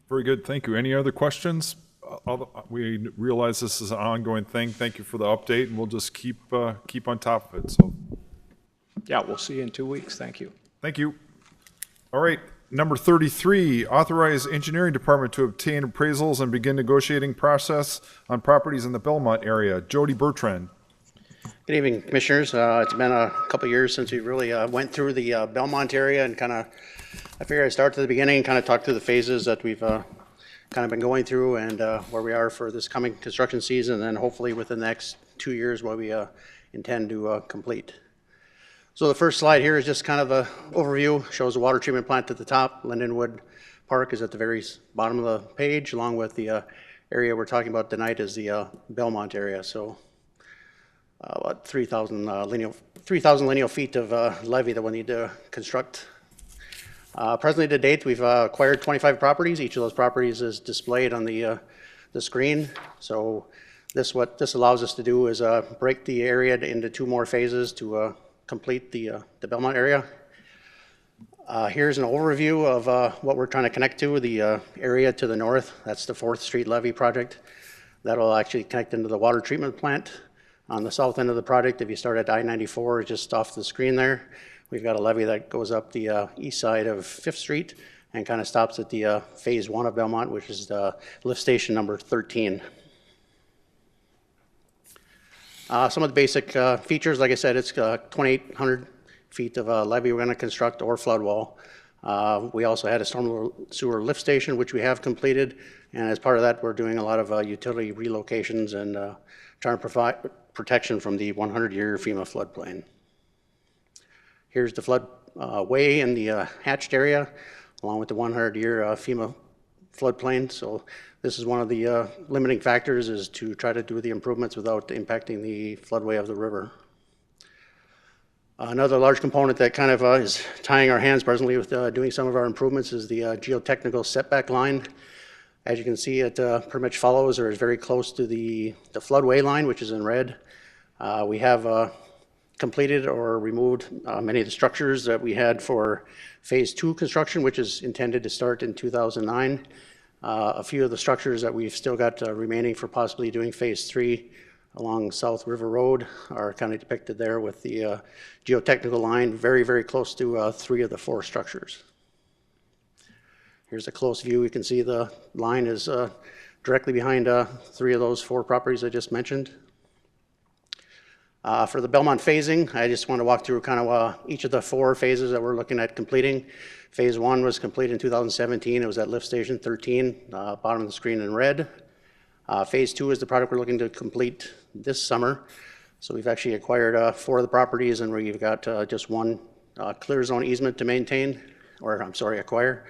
Very good, thank you. Any other questions? We realize this is an ongoing thing. Thank you for the update, and we'll just keep on top of it. So, yeah, we'll see you in 2 weeks. Thank you. Thank you. All right, number 33, authorize engineering department to obtain appraisals and begin negotiating process on properties in the Belmont area. Jody Bertrand. Good evening, Commissioners. It's been a couple years since we really went through the Belmont area and I figured I'd start at the beginning and kind of talk through the phases that we've kind of been going through and where we are for this coming construction season, and then hopefully within the next 2 years what we intend to complete. So the first slide here is just kind of an overview, shows the water treatment plant at the top. Lindenwood Park is at the very bottom of the page, along with the area we're talking about tonight is the Belmont area. So about 3,000 lineal feet of levee that we need to construct. Presently to date, we've acquired 25 properties. Each of those properties is displayed on the screen. So what this allows us to do is break the area into 2 more phases to complete the Belmont area. Here's an overview of what we're trying to connect to, the area to the north. That's the 4th Street levee project. That'll actually connect into the water treatment plant. On the south end of the project, if you start at I-94, just off the screen there, we've got a levee that goes up the east side of 5th Street and kind of stops at the phase 1 of Belmont, which is the lift station number 13. Some of the basic features, like I said, it's 2,800 feet of levee we're going to construct or flood wall. We also had a storm sewer lift station, which we have completed, and as part of that, we're doing a lot of utility relocations and trying to provide protection from the 100-year FEMA floodplain. Here's the flood way in the hatched area, along with the 100-year FEMA floodplain. So this is one of the limiting factors, is to try to do the improvements without impacting the floodway of the river. Another large component that kind of is tying our hands presently with doing some of our improvements is the geotechnical setback line. As you can see, it pretty much follows or is very close to the floodway line, which is in red. We have completed or removed many of the structures that we had for Phase 2 construction, which is intended to start in 2009. A few of the structures that we've still got remaining for possibly doing Phase 3 along South River Road are kind of depicted there with the geotechnical line very, very close to 3 of the 4 structures. Here's a close view. You can see the line is directly behind 3 of those 4 properties I just mentioned. For the Belmont phasing, I just want to walk through kind of each of the 4 phases that we're looking at completing. Phase 1 was completed in 2017. It was at Lift Station 13, bottom of the screen in red. Phase 2 is the project we're looking to complete this summer. So we've actually acquired 4 of the properties, and we've got just 1 clear zone easement to maintain, or I'm sorry, acquire.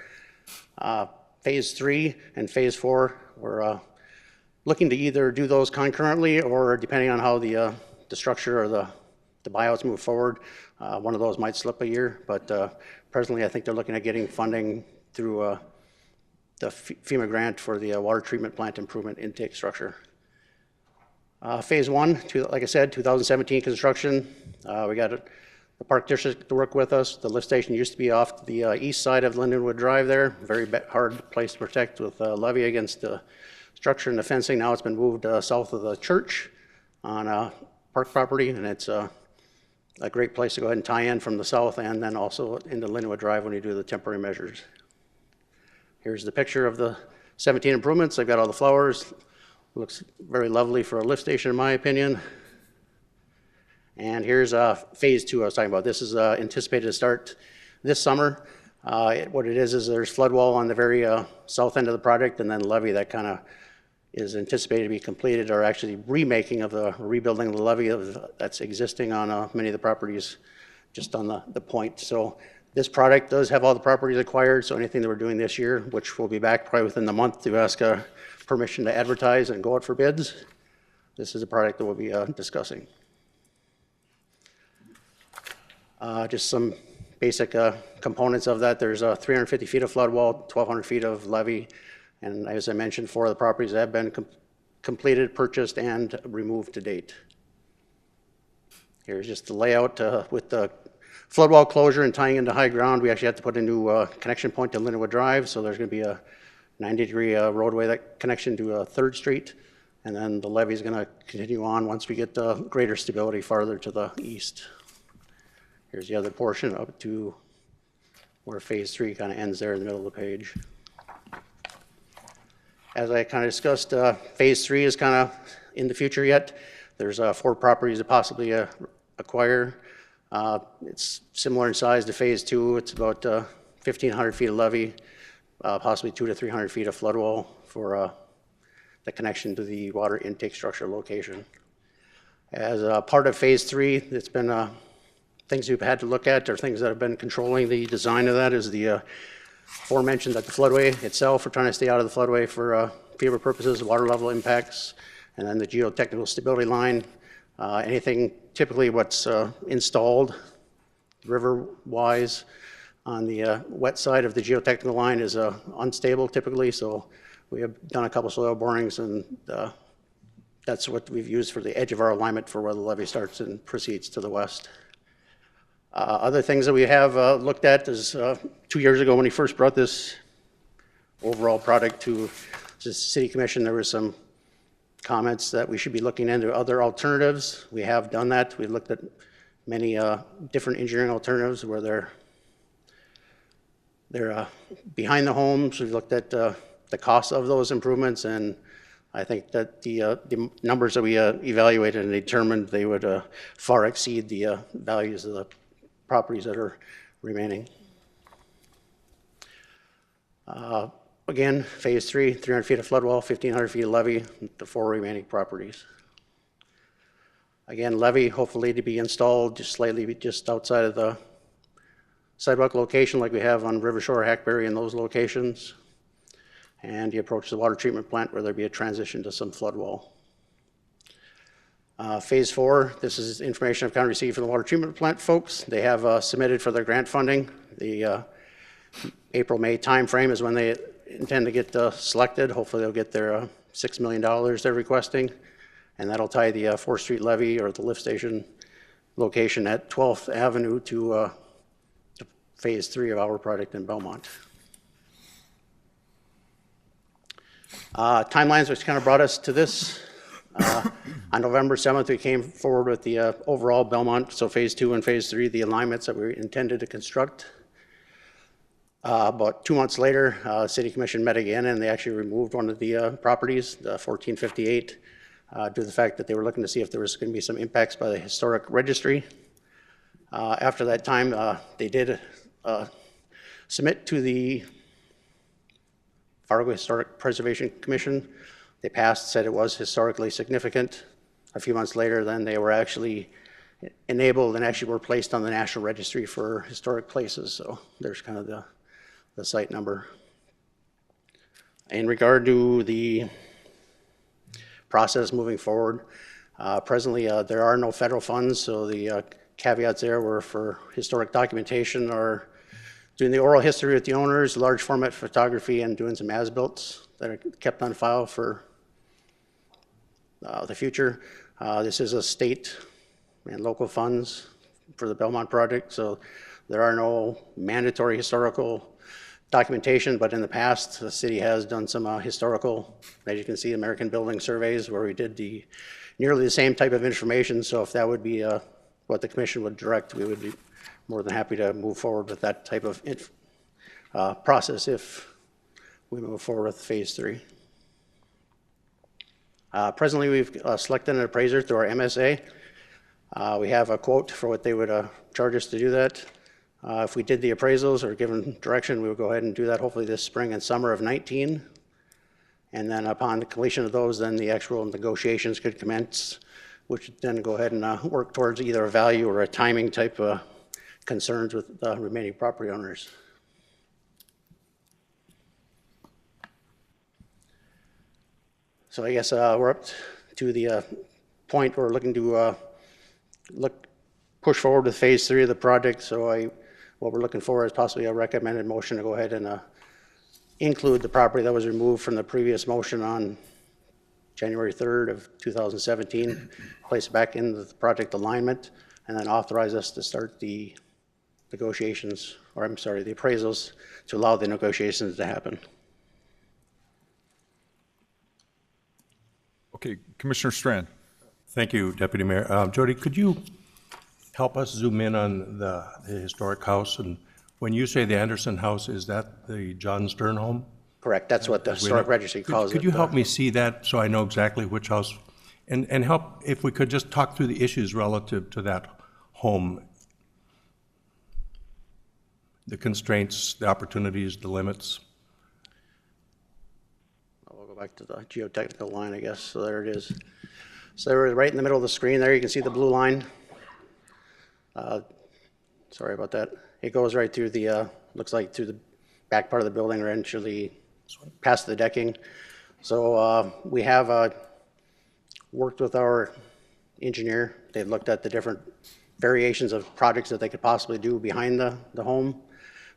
Phase 3 and Phase 4, we're looking to either do those concurrently, or depending on how the structure or the buyouts move forward, one of those might slip a year. But presently, I think they're looking at getting funding through the FEMA grant for the water treatment plant improvement intake structure. Phase 1, like I said, 2017 construction. We got the Park District to work with us. The lift station used to be off the east side of Lindenwood Drive there. Very hard place to protect with levee against the structure and the fencing. Now it's been moved south of the church on park property, and it's a great place to go ahead and tie in from the south and then also into Lindenwood Drive when you do the temporary measures. Here's the picture of the 17 improvements. They've got all the flowers. Looks very lovely for a lift station, in my opinion. And here's Phase 2 I was talking about. This is anticipated to start this summer. What it is there's flood wall on the very south end of the project, and then levee that kind of is anticipated to be completed, or actually remaking of the rebuilding of the levee that's existing on many of the properties just on the point. So this product does have all the properties acquired, so anything that we're doing this year, which we'll be back probably within the month to ask permission to advertise and go out for bids, this is a product that we'll be discussing. Just some basic components of that. There's 350 feet of flood wall, 1,200 feet of levee, and as I mentioned, 4 of the properties have been completed, purchased, and removed to date. Here's just the layout with the flood wall closure and tying into high ground. We actually have to put a new connection point to Lindenwood Drive, so there's going to be a 90-degree roadway that connection to 3rd Street, and then the levee is going to continue on once we get greater stability farther to the east. Here's the other portion up to where Phase 3 kind of ends there in the middle of the page. As I kind of discussed, Phase 3 is kind of in the future yet. There's 4 properties to possibly acquire. It's similar in size to Phase 2. It's about 1,500 feet of levee, possibly 200 to 300 feet of flood wall for the connection to the water intake structure location. As part of Phase 3, it's been things we've had to look at, or things that have been controlling the design of that, is the aforementioned that the floodway itself, we're trying to stay out of the floodway for FEMA purposes, water level impacts, and then the geotechnical stability line. Anything typically what's installed river-wise on the wet side of the geotechnical line is unstable typically, so we have done a couple soil borings, and that's what we've used for the edge of our alignment for where the levee starts and proceeds to the west. Other things that we have looked at is 2 years ago when he first brought this overall product to the City Commission, there were some comments that we should be looking into other alternatives. We have done that. We've looked at many different engineering alternatives where they're behind the homes. We've looked at the cost of those improvements, and I think that the numbers that we evaluated and determined, they would far exceed the values of the properties that are remaining. Again, Phase 3, 300 feet of flood wall, 1,500 feet of levee, the 4 remaining properties. Again, levee hopefully to be installed just slightly just outside of the sidewalk location like we have on River Shore, Hackberry, and those locations. And you approach the water treatment plant where there'll be a transition to some flood wall. Phase 4, this is information I've kind of received from the water treatment plant folks. They have submitted for their grant funding. The April-May timeframe is when they intend to get selected. Hopefully they'll get their $6 million they're requesting, and that'll tie the 4th Street levee or the lift station location at 12th Avenue to Phase 3 of our project in Belmont. Timelines, which kind of brought us to this. On November 7th, we came forward with the overall Belmont, so Phase 2 and Phase 3, the alignments that we intended to construct. About 2 months later, City Commission met again, and they actually removed one of the properties, the 1458, due to the fact that they were looking to see if there was going to be some impacts by the historic registry. After that time, they did submit to the Fargo Historic Preservation Commission. They passed, said it was historically significant. A few months later, then they were actually enabled and actually were placed on the National Registry for Historic Places. So there's kind of the site number. In regard to the process moving forward, presently there are no federal funds, so the caveats there were for historic documentation or doing the oral history with the owners, large format photography, and doing some as-built that are kept on file for the future. This is a state and local funds for the Belmont project, so there are no mandatory historical documentation, but in the past, the city has done some historical, as you can see, American building surveys where we did nearly the same type of information, so if that would be what the commission would direct, we would be more than happy to move forward with that type of process if we move forward with Phase 3. Presently, we've selected an appraiser through our MSA. We have a quote for what they would charge us to do that. If we did the appraisals or given direction, we would go ahead and do that hopefully this spring and summer of 19. And then upon the completion of those, then the actual negotiations could commence, which would then go ahead and work towards either a value or a timing type concerns with the remaining property owners. So I guess we're up to the point where we're looking to push forward with Phase 3 of the project. So what we're looking for is possibly a recommended motion to go ahead and include the property that was removed from the previous motion on January 3rd of 2017, place it back in the project alignment, and then authorize us to start the negotiations, or I'm sorry, the appraisals to allow the negotiations to happen. Okay, Commissioner Strand. Thank you, Deputy Mayor. Jody, could you help us zoom in on the historic house? And when you say the Anderson House, is that the John Stern home? Correct. That's what the historic registry calls it. Could you help me see that so I know exactly which house? And help, if we could just talk through the issues relative to that home, the constraints, the opportunities, the limits. We'll go back to the geotechnical line, I guess. So there it is. So they're right in the middle of the screen there. You can see the blue line. Sorry about that. It goes right through the, looks like through the back part of the building, or eventually past the decking. So we have worked with our engineer. They've looked at the different variations of projects that they could possibly do behind the home,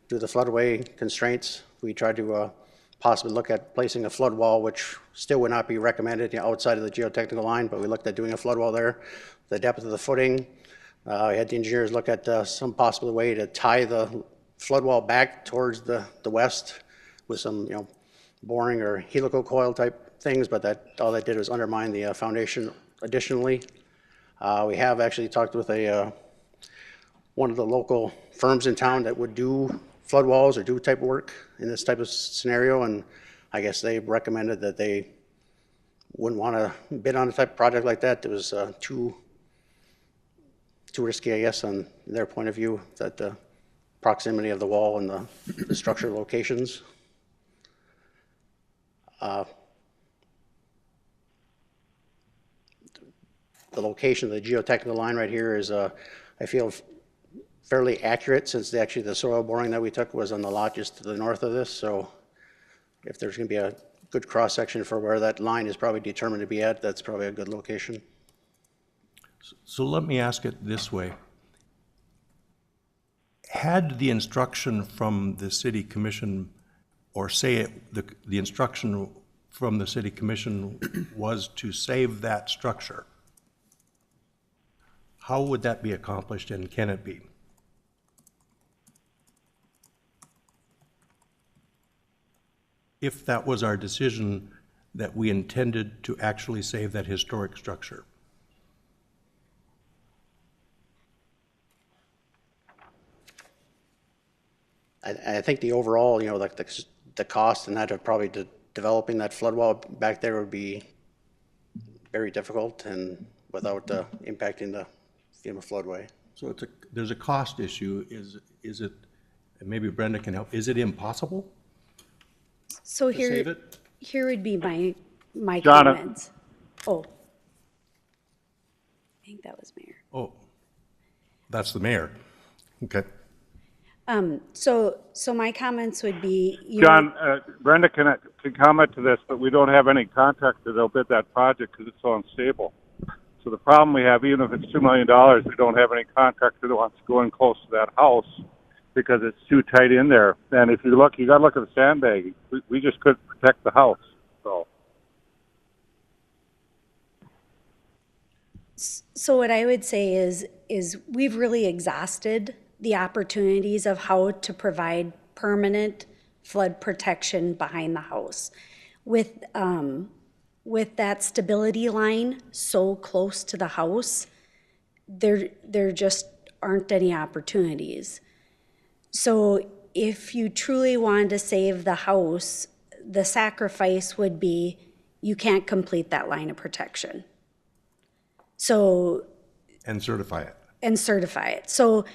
do the floodway constraints. We tried to possibly look at placing a flood wall, which still would not be recommended outside of the geotechnical line, but we looked at doing a flood wall there. The depth of the footing, we had the engineers look at some possible way to tie the flood wall back towards the west with some, boring or helical coil type things, but all that did was undermine the foundation additionally. We have actually talked with one of the local firms in town that would do flood walls or do type of work in this type of scenario, and I guess they recommended that they wouldn't want to bid on a type of project like that. It was too risky, I guess, on their point of view, that the proximity of the wall and the structure locations. The location of the geotechnical line right here is, I feel, fairly accurate, since actually the soil boring that we took was on the lot just to the north of this. So if there's going to be a good cross-section for where that line is probably determined to be at, that's probably a good location. So let me ask it this way. Had the instruction from the city commission, or say the instruction from the city commission was to save that structure, How would that be accomplished, and can it be? If that was our decision that we intended to actually save that historic structure. I think the overall, you know, like the cost and that of probably developing that flood wall back there would be very difficult and without impacting the FEMA floodway. So there's a cost issue. Is it, and maybe Brenda can help, is it impossible So to save here, it? here would be my Donna. comments. Oh. I think that was Mayor. Oh, that's the mayor. Okay. So my comments would be, you know, John, Brenda can comment to this, but we don't have any contractor that'll bid that project because it's so unstable. So the problem we have, even if it's $2 million, we don't have any contractor that wants to go in close to that house because it's too tight in there. And if you look, you got to look at the sandbagging. We just couldn't protect the house. So what I would say is we've really exhausted the opportunities of how to provide permanent flood protection behind the house. With that stability line so close to the house, there just aren't any opportunities. So if you truly wanted to save the house, the sacrifice would be you can't complete that line of protection. So And certify it. So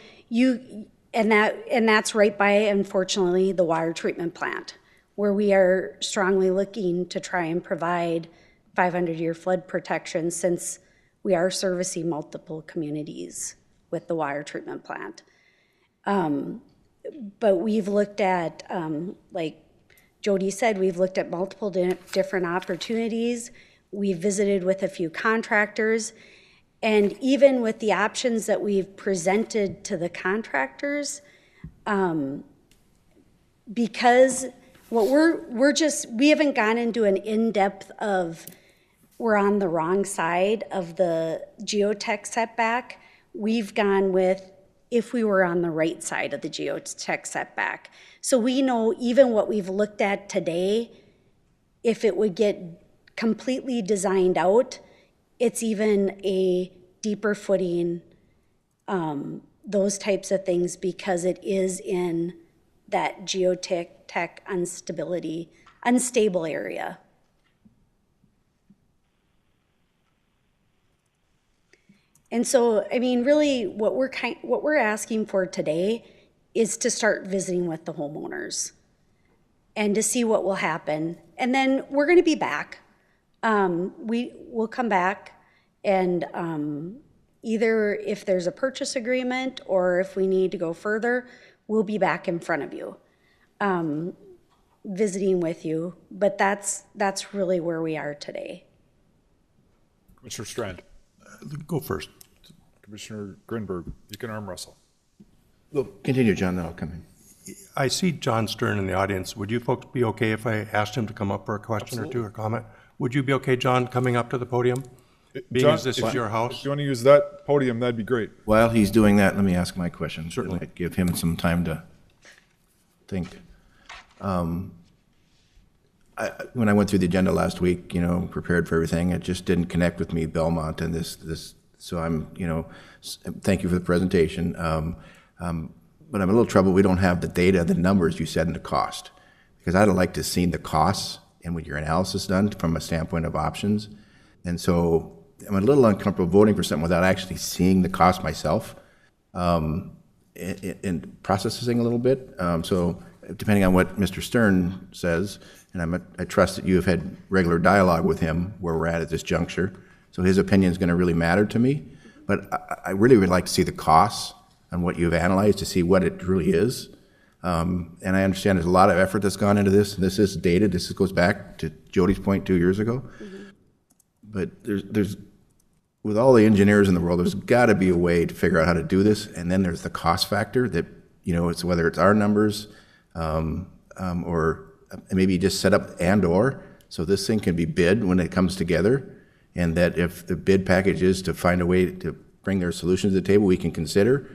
that's right by, unfortunately, the water treatment plant, where we are strongly looking to try and provide 500-year flood protection since we are servicing multiple communities with the water treatment plant. But we've looked at, like Jody said, we've looked at multiple different opportunities. We've visited with a few contractors. And even with the options that we've presented to the contractors, because we haven't gone into an in-depth of we're on the wrong side of the geotech setback. We've gone with if we were on the right side of the geotech setback. So we know even what we've looked at today, if it would get completely designed out, it's even a deeper footing, those types of things, because it is in that geotech unstable area. And so, I mean, really what we're asking for today is to start visiting with the homeowners and to see what will happen. And then we're gonna be back. We'll come back and either if there's a purchase agreement or if we need to go further, we'll be back in front of you, visiting with you. But that's really where we are today. Commissioner Strand. Go first. Commissioner Grinberg, you can arm wrestle. Well, continue, John, then I'll come in. I see John Stern in the audience. Would you folks be okay if I asked him to come up for a question or two or comment? Would you be okay, John, coming up to the podium? Being John, as this is your house? If you want to use that podium, that'd be great. While he's doing that, let me ask my question. Certainly. Give him some time to think. When I went through the agenda last week, prepared for everything, it just didn't connect with me, Belmont, and this. So I'm, thank you for the presentation. But I'm a little troubled we don't have the data, the numbers you said in the cost. Because I'd like to see the costs and what your analysis done from a standpoint of options. And so I'm a little uncomfortable voting for something without actually seeing the cost myself and processing a little bit. So depending on what Mr. Stern says, and I trust that you have had regular dialogue with him where we're at this juncture. So his opinion is going to really matter to me. But I really would like to see the costs on what you've analyzed to see what it really is. And I understand there's a lot of effort that's gone into this. And this is dated. This goes back to Jody's point 2 years ago. Mm-hmm. But there's, with all the engineers in the world, there's got to be a way to figure out how to do this. And then there's the cost factor that, it's whether it's our numbers or maybe just set up and/or so this thing can be bid when it comes together. And that if the bid package is to find a way to bring their solutions to the table we can consider,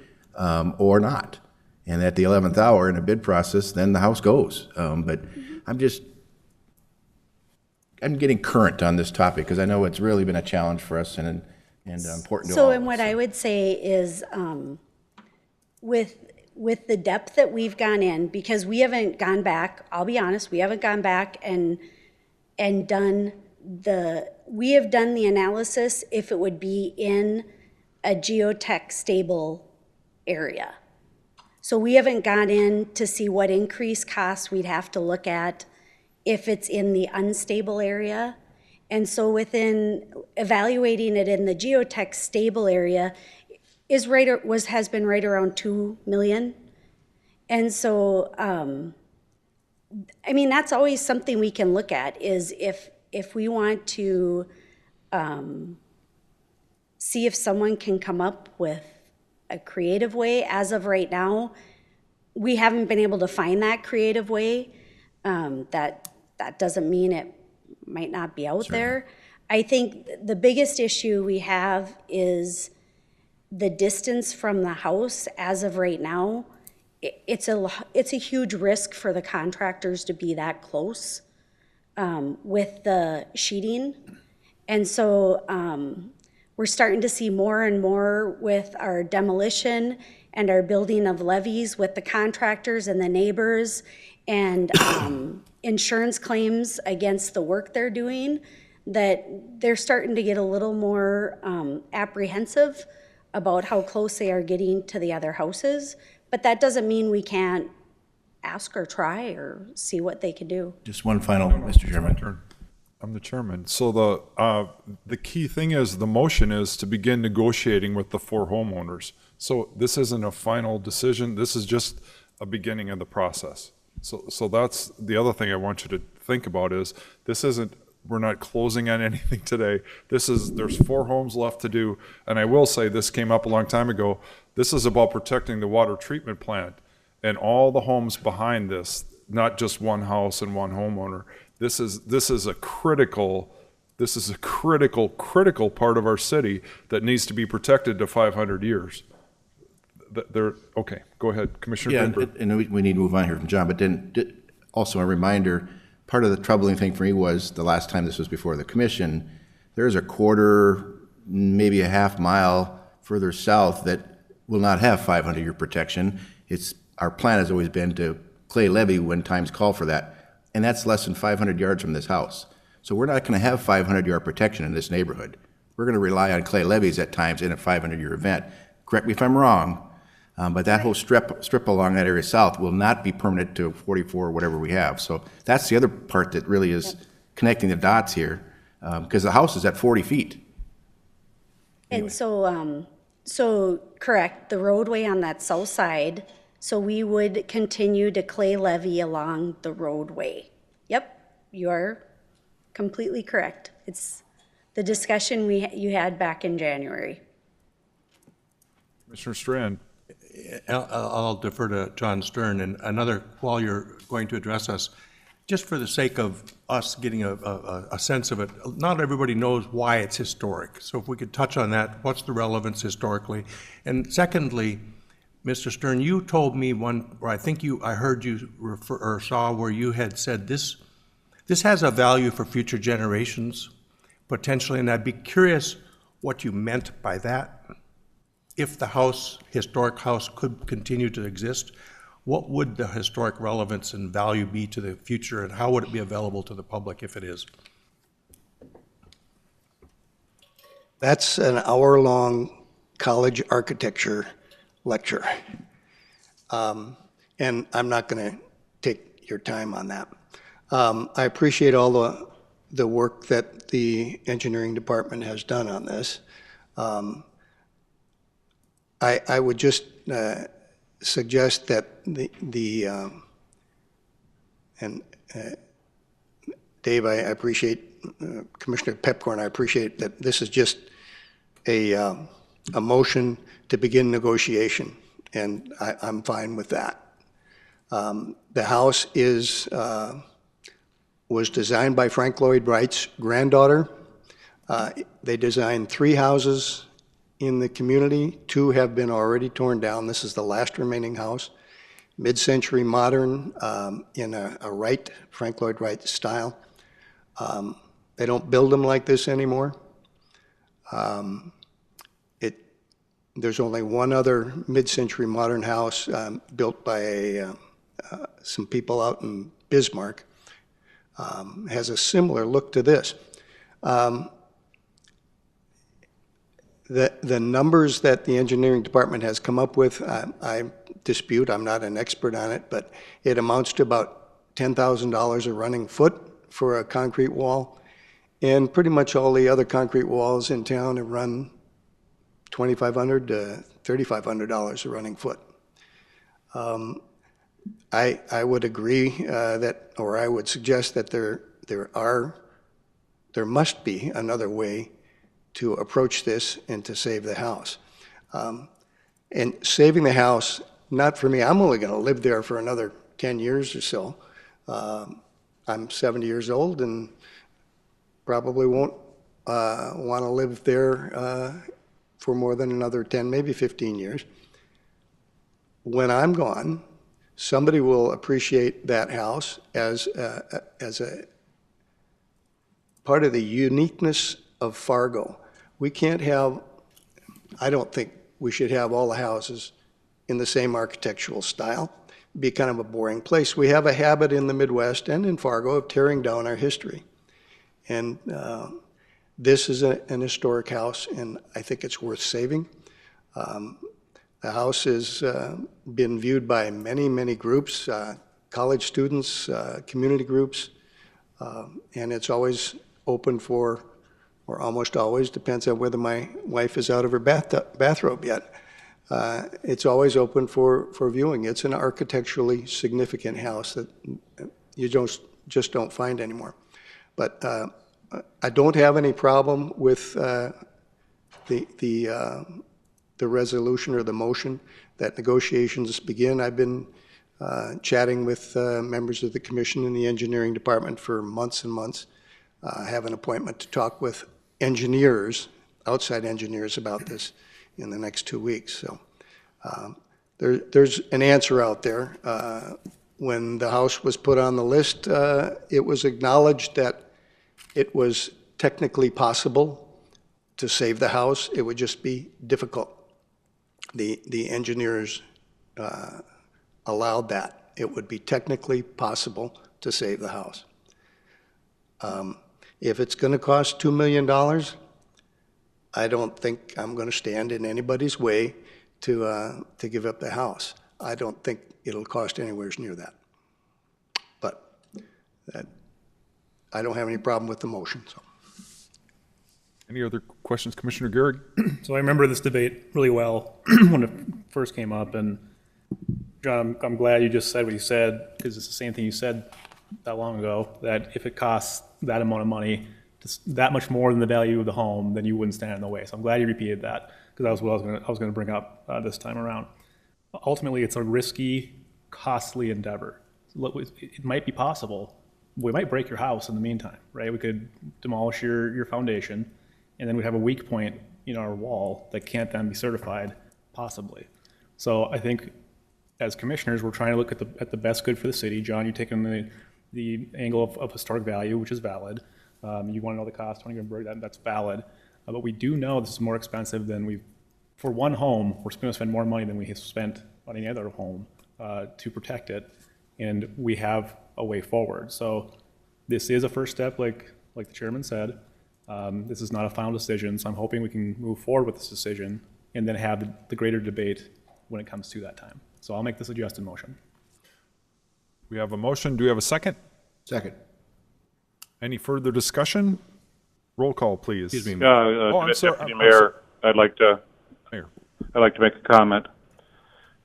or not. And at the 11th hour in a bid process, then the house goes. But I'm getting current on this topic because I know it's really been a challenge for us and important to all So, of and us. what I would say is, with the depth that we've gone in, because we haven't gone back, I'll be honest, we haven't gone back and done we have done the analysis if it would be in a geotech stable area. So we haven't gone in to see what increased costs we'd have to look at if it's in the unstable area. And so within evaluating it in the geotech stable area has been right around 2 million. And so, I mean, that's always something we can look at, is if we want to see if someone can come up with a creative way. As of right now, we haven't been able to find that creative way. That doesn't mean it might not be out there. I think the biggest issue we have is the distance from the house. As of right now, it's a huge risk for the contractors to be that close with the sheeting. And so we're starting to see more and more with our demolition and our building of levees with the contractors and the neighbors, and insurance claims against the work they're doing, that they're starting to get a little more apprehensive about how close they are getting to the other houses. But that doesn't mean we can't ask or try or see what they can do. Just one final, Mr. Chairman. I'm the chairman. So the key thing is, the motion is to begin negotiating with the 4 homeowners. So this isn't a final decision. This is just a beginning of the process. So that's the other thing I want you to think about, is we're not closing on anything today. There's 4 homes left to do. And I will say, this came up a long time ago. This is about protecting the water treatment plant and all the homes behind this, not just one house and one homeowner. This is a critical part of our city that needs to be protected to 500 years. Okay, go ahead, Commissioner Greenberg. And we need to move on here from John, but then also a reminder, part of the troubling thing for me was the last time this was before the commission, there's a quarter, maybe a half mile further south that will not have 500-year protection. Our plan has always been to clay levee when times call for that, and that's less than 500 yards from this house. So we're not going to have 500-yard protection in this neighborhood. We're going to rely on clay levees at times in a 500-year event. Correct me if I'm wrong, but that whole strip along that area south will not be permanent to 44 or whatever we have. So that's the other part that really is connecting the dots here, because the house is at 40 feet. And so correct, the roadway on that south side, so we would continue to clay levee along the roadway. Yep, you are completely correct. It's the discussion you had back in January. Commissioner Strand. I'll defer to John Stern. And while you're going to address us, just for the sake of us getting a sense of it, not everybody knows why it's historic. So if we could touch on that, what's the relevance historically? And secondly, Mr. Stern, you told me I heard you refer or saw where you had said this has a value for future generations, potentially, and I'd be curious what you meant by that. If the historic house could continue to exist, what would the historic relevance and value be to the future, and how would it be available to the public if it is? That's an hour-long college architecture lecture. And I'm not going to take your time on that. I appreciate all the work that the engineering department has done on this. I would just suggest that Dave, I appreciate, Commissioner Pepcorn, I appreciate that this is just a motion to begin negotiation, and I'm fine with that. The house was designed by Frank Lloyd Wright's granddaughter. They designed 3 houses in the community. 2 have been already torn down. This is the last remaining house. Mid-century modern in a Wright, Frank Lloyd Wright style. They don't build them like this anymore. There's only one other mid-century modern house built by some people out in Bismarck. Has a similar look to this. The numbers that the engineering department has come up with, I dispute. I'm not an expert on it, but it amounts to about $10,000 a running foot for a concrete wall. And pretty much all the other concrete walls in town have run $2,500 to $3,500 a running foot. I would agree that, or I would suggest that there must be another way to approach this and to save the house. And saving the house, not for me, I'm only going to live there for another 10 years or so. I'm 70 years old and probably won't want to live there for more than another 10, maybe 15 years. When I'm gone, somebody will appreciate that house as a part of the uniqueness of Fargo. We can't have, I don't think we should have all the houses in the same architectural style. It'd be kind of a boring place. We have a habit in the Midwest and in Fargo of tearing down our history. And this is an historic house, and I think it's worth saving. The house has been viewed by many, many groups, college students, community groups, and it's always open for, or almost always, depends on whether my wife is out of her bathrobe yet. It's always open for viewing. It's an architecturally significant house that you just don't find anymore. But I don't have any problem with the resolution or the motion that negotiations begin. I've been chatting with members of the commission and the engineering department for months and months. I have an appointment to talk with engineers, outside engineers, about this in the next 2 weeks. So there's an answer out there. When the house was put on the list, it was acknowledged that it was technically possible to save the house. It would just be difficult. The engineers allowed that. It would be technically possible to save the house. If it's going to cost $2 million, I don't think I'm going to stand in anybody's way to give up the house. I don't think it'll cost anywhere near that. But I don't have any problem with the motion. So. Any other questions, Commissioner Gehrig? So I remember this debate really well when it first came up, and John, I'm glad you just said what you said, because it's the same thing you said that long ago, that if it costs that amount of money, that much more than the value of the home, then you wouldn't stand in the way. So I'm glad you repeated that, because that was what I was going to bring up this time around. Ultimately, it's a risky, costly endeavor. It might be possible. We might break your house in the meantime, right? We could demolish your foundation, and then we'd have a weak point in our wall that can't then be certified, possibly. So I think as commissioners, we're trying to look at the best good for the city. John, you're taking the angle of historic value, which is valid. You want to know the cost, that's valid. But we do know this is more expensive than for one home, we're going to spend more money than we have spent on any other home to protect it. And we have a way forward. So this is a first step, like the chairman said. This is not a final decision, so I'm hoping we can move forward with this decision and then have the greater debate when it comes to that time. So I'll make this adjusted motion. We have a motion. Do we have a second? Second. Any further discussion? Roll call, please. Excuse me. I'm sorry. Deputy Mayor, I'd like to Mayor. I'd like to make a comment.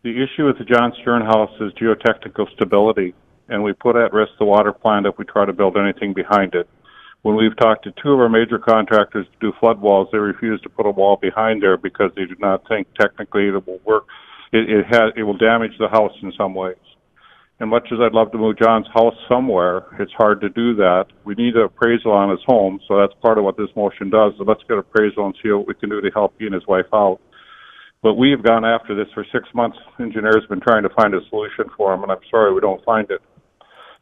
The issue with the John Stern House is geotechnical stability, and we put at risk the water plant if we try to build anything behind it. When we've talked to 2 of our major contractors to do flood walls, they refuse to put a wall behind there because they do not think technically it will work. It will damage the house in some ways. And much as I'd love to move John's house somewhere, it's hard to do that. We need an appraisal on his home, so that's part of what this motion does. So let's get an appraisal and see what we can do to help he and his wife out. But we have gone after this for 6 months. Engineers have been trying to find a solution for him, and I'm sorry we don't find it.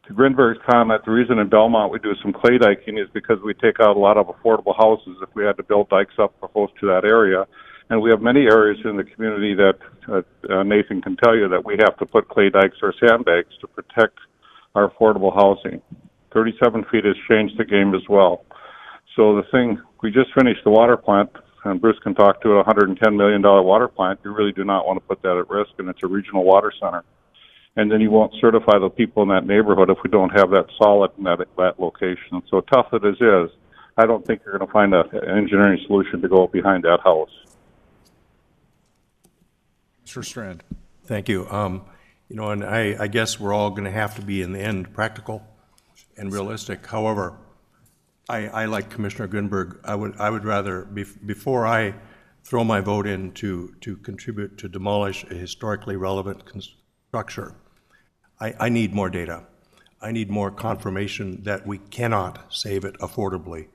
To Grinberg's comment, the reason in Belmont we do some clay diking is because we take out a lot of affordable houses if we had to build dikes up close to that area. And we have many areas in the community that Nathan can tell you that we have to put clay dikes or sandbags to protect our affordable housing. 37 feet has changed the game as well. So the thing, we just finished the water plant, and Bruce can talk to a $110 million water plant. You really do not want to put that at risk, and it's a regional water center. And then you won't certify the people in that neighborhood if we don't have that solid in that location. So tough it is, I don't think you're going to find an engineering solution to go behind that house. Mr. Strand. Thank you. You know, and I guess we're all going to have to be, in the end, practical and realistic. However, I like Commissioner Grinberg. I would rather, before I throw my vote in to contribute to demolish a historically relevant structure, I need more data. I need more confirmation that we cannot save it affordably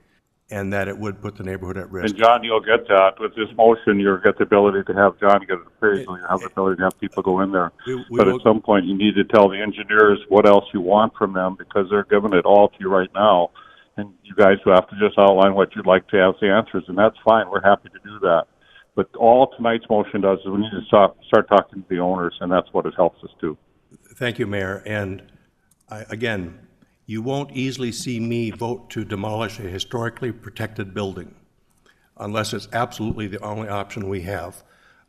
and that it would put the neighborhood at risk. And John, you'll get that. With this motion, you'll get the ability to have John get an appraisal. You'll have the ability to have people go in there. But at some point, you need to tell the engineers what else you want from them, because they're giving it all to you right now. And you guys will have to just outline what you'd like to have the answers, and that's fine. We're happy to do that. But all tonight's motion does is we need to start talking to the owners, and that's what it helps us do. Thank you, Mayor. And again, you won't easily see me vote to demolish a historically protected building unless it's absolutely the only option we have.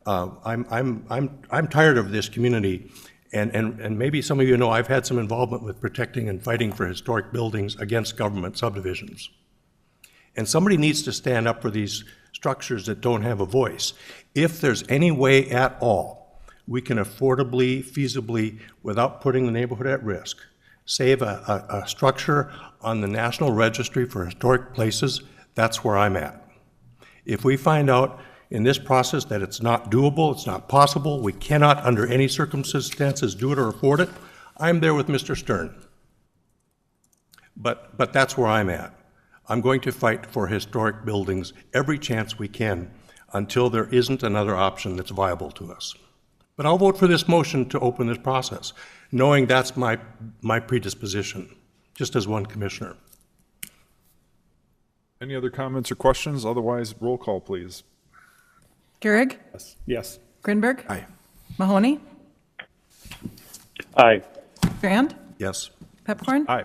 I'm tired of this community, and maybe some of you know I've had some involvement with protecting and fighting for historic buildings against government subdivisions. And somebody needs to stand up for these structures that don't have a voice. If there's any way at all we can affordably, feasibly, without putting the neighborhood at risk, save a structure on the National Registry for Historic Places, that's where I'm at. If we find out in this process that it's not doable, it's not possible, we cannot under any circumstances do it or afford it, I'm there with Mr. Stern. But that's where I'm at. I'm going to fight for historic buildings every chance we can until there isn't another option that's viable to us. But I'll vote for this motion to open this process, knowing that's my predisposition, just as one commissioner. Any other comments or questions? Otherwise, roll call, please. Gehrig? Yes. Grinberg? Aye. Mahoney? Aye. Strand? Yes. Pepcorn? Aye.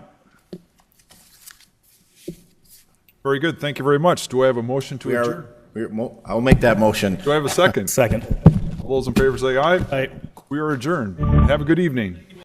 Very good. Thank you very much. Do I have a motion to adjourn? I'll make that motion. Do I have a second? Second. All those in favor say aye. Aye. We are adjourned. Have a good evening.